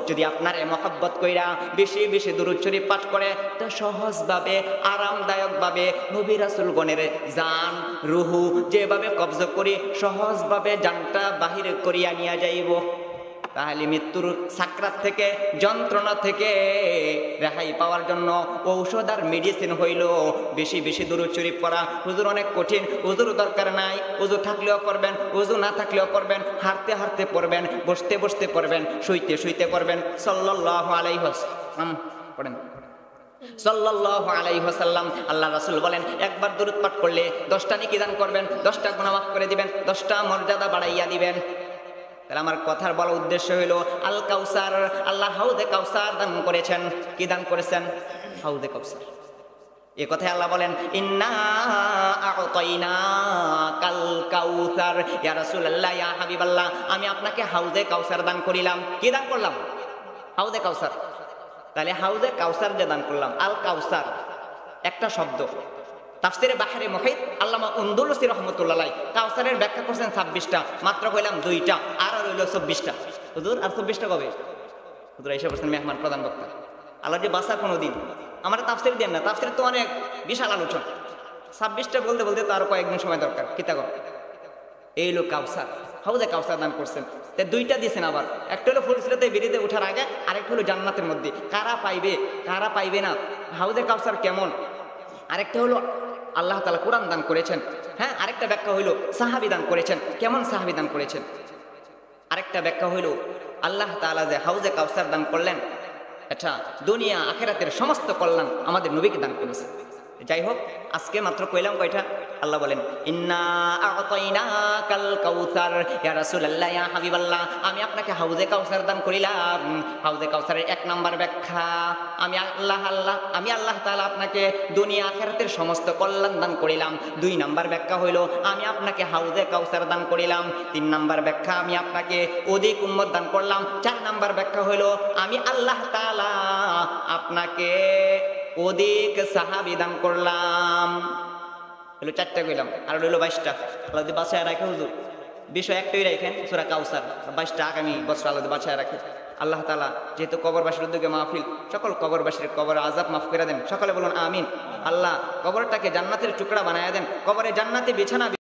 যদি আপনারে মহব্বত কইরা বেশি বেশি দুরূদ শরীফ পাঠ করে তো সহজভাবে আরামদায়কভাবে নবী রাসূলগণের জান রুহু যেভাবে কবজ করি সহজভাবে জানটা বাহির করিয়া নিয়ে যাইব। তাহলে মৃত্যুর সাকরাত থেকে, যন্ত্রণা থেকে রেহাই পাওয়ার জন্য ঔষধ আর মেডিসিন হইল বেশি বেশি দুরূদ শরীফ পড়া। হুজুর অনেক কঠিন, হুজুর দরকার নাই, ওযু থাকলেও পড়বেন, ওযু না থাকলেও পড়বেন, হাঁটতে হাঁটতে পড়বেন, বসতে বসতে পড়বেন, শুইতে শুইতে পড়বেন। সাল্লাল্লাহু আলাইহি ওয়াসাল্লাম পড়েন, সাল্লাল্লাহু আলাইহি ওয়াসাল্লাম আল্লাহ রাসূল বলেন, একবার দুরূদ পাঠ করলে 10টা নেকি দান করবেন, 10টা গুনাহ মাফ করে দিবেন, 10টা মর্যাদা বাড়াইয়া দিবেন। তাহলে আমার কথার বড় উদ্দেশ্য হলো আল কাউসার, আল্লাহ হাউজে কাউসার দান করেছেন। কি দান করেছেন? হাউজে কাউসার। এই কথাই আল্লাহ বলেন, ইন্না আ'তাইনা কাল কাউসার। ইয়া রাসূলুল্লাহ ইয়া হাবিবাল্লাহ আমি আপনাকে হাউজে কাউসার দান করিলাম। কি দান করলাম? হাউজে কাউসার। তাহলে হাউজে কাউসার যে দান করলাম, আল কাউসার একটা শব্দ। তাফসিরে বাহরে মুহিত আল্লামা উনদুলুসি রাহমাতুল্লাহ আলাইহি কাউসারের ব্যাখ্যা করেছেন 26টা, মাত্র কইলাম 2টা, আর রইল 24টা। হুজুর আর 24টা কবে? হুজুর এসে বলছেন মেহমান প্রধান বক্তা, আল্লাহ যে বাসা কোনোদিন আমার তাফসির দেন না, তাফসির তো অনেক বিশাল আলোচনা, 26টা বলতে বলতে তো আরো কয়েকদিন সময় দরকার। কিতাব এই লোক কাউসার, হাউজে কাউসার দান করছেন। তে 2টা দিয়েছেন আবার, একটা হলো ফুলসিরাতে বেরিয়ে ওঠার আগে, আরেকটা হলো জান্নাতের মধ্যে। কারা পাইবে কারা পাইবে না, হাউজে কাউসার কেমন, আরেকটা হলো আল্লাহ তাআলা কোরআন দান করেছেন। হ্যাঁ, আরেকটা ব্যাখ্যা হইল সাহাবী দান করেছেন। কেমন সাহাবী দান করেছেন? আরেকটা ব্যাখ্যা হইল আল্লাহ তাআলা যে হাউজে কাউসার দান করলেন, আচ্ছা দুনিয়া আখিরাতের সমস্ত কল্যাণ আমাদের নবীকে দান করেছেন। যাই হোক, আজকে মাত্র কইলাম কয়টা? আল্লাহ বলেন, ইন্না আ'তাইনাকাল কাউসার। ইয়া রাসূলুল্লাহ ইয়া হাবিবাল্লাহ আমি আপনাকে হাউজে কাউসার দান করিলাম। হাউজে কাউসারের 1 নাম্বার ব্যাখ্যা, আমি আল্লাহ তাআলা আপনাকে দুনিয়া আখিরাতের সমস্ত কল্যাণ দান করিলাম। 2 নাম্বার ব্যাখ্যা হইল আমি আপনাকে হাউজে কাউসার দান করিলাম। 3 নাম্বার ব্যাখ্যা আমি আপনাকে অধিক উম্মত দান করলাম। 4 নাম্বার ব্যাখ্যা হইল আমি আল্লাহ তাআলা আপনাকে অধিক সাহাবী দান করলাম। হলো 4টা কইলাম, আর হলো 22টা। আল্লাহ যদি বাসায় রাখে হুজুর বিষয় একটাই রাখেন, সূরা কাউসার 22টা আগামী বছর আলাদা বাছায় রাখেন। আল্লাহ তাআলা যেহেতু কবরবাসীর উদ্যোগে মাহফিল, সকল কবরবাসীর কবর আযাব মাফ করে দেন। সকলে বলুন আমিন। আল্লাহ কবরটাকে জান্নাতের টুকরা বানায় দেন, কবরে জান্নাতে বিছানা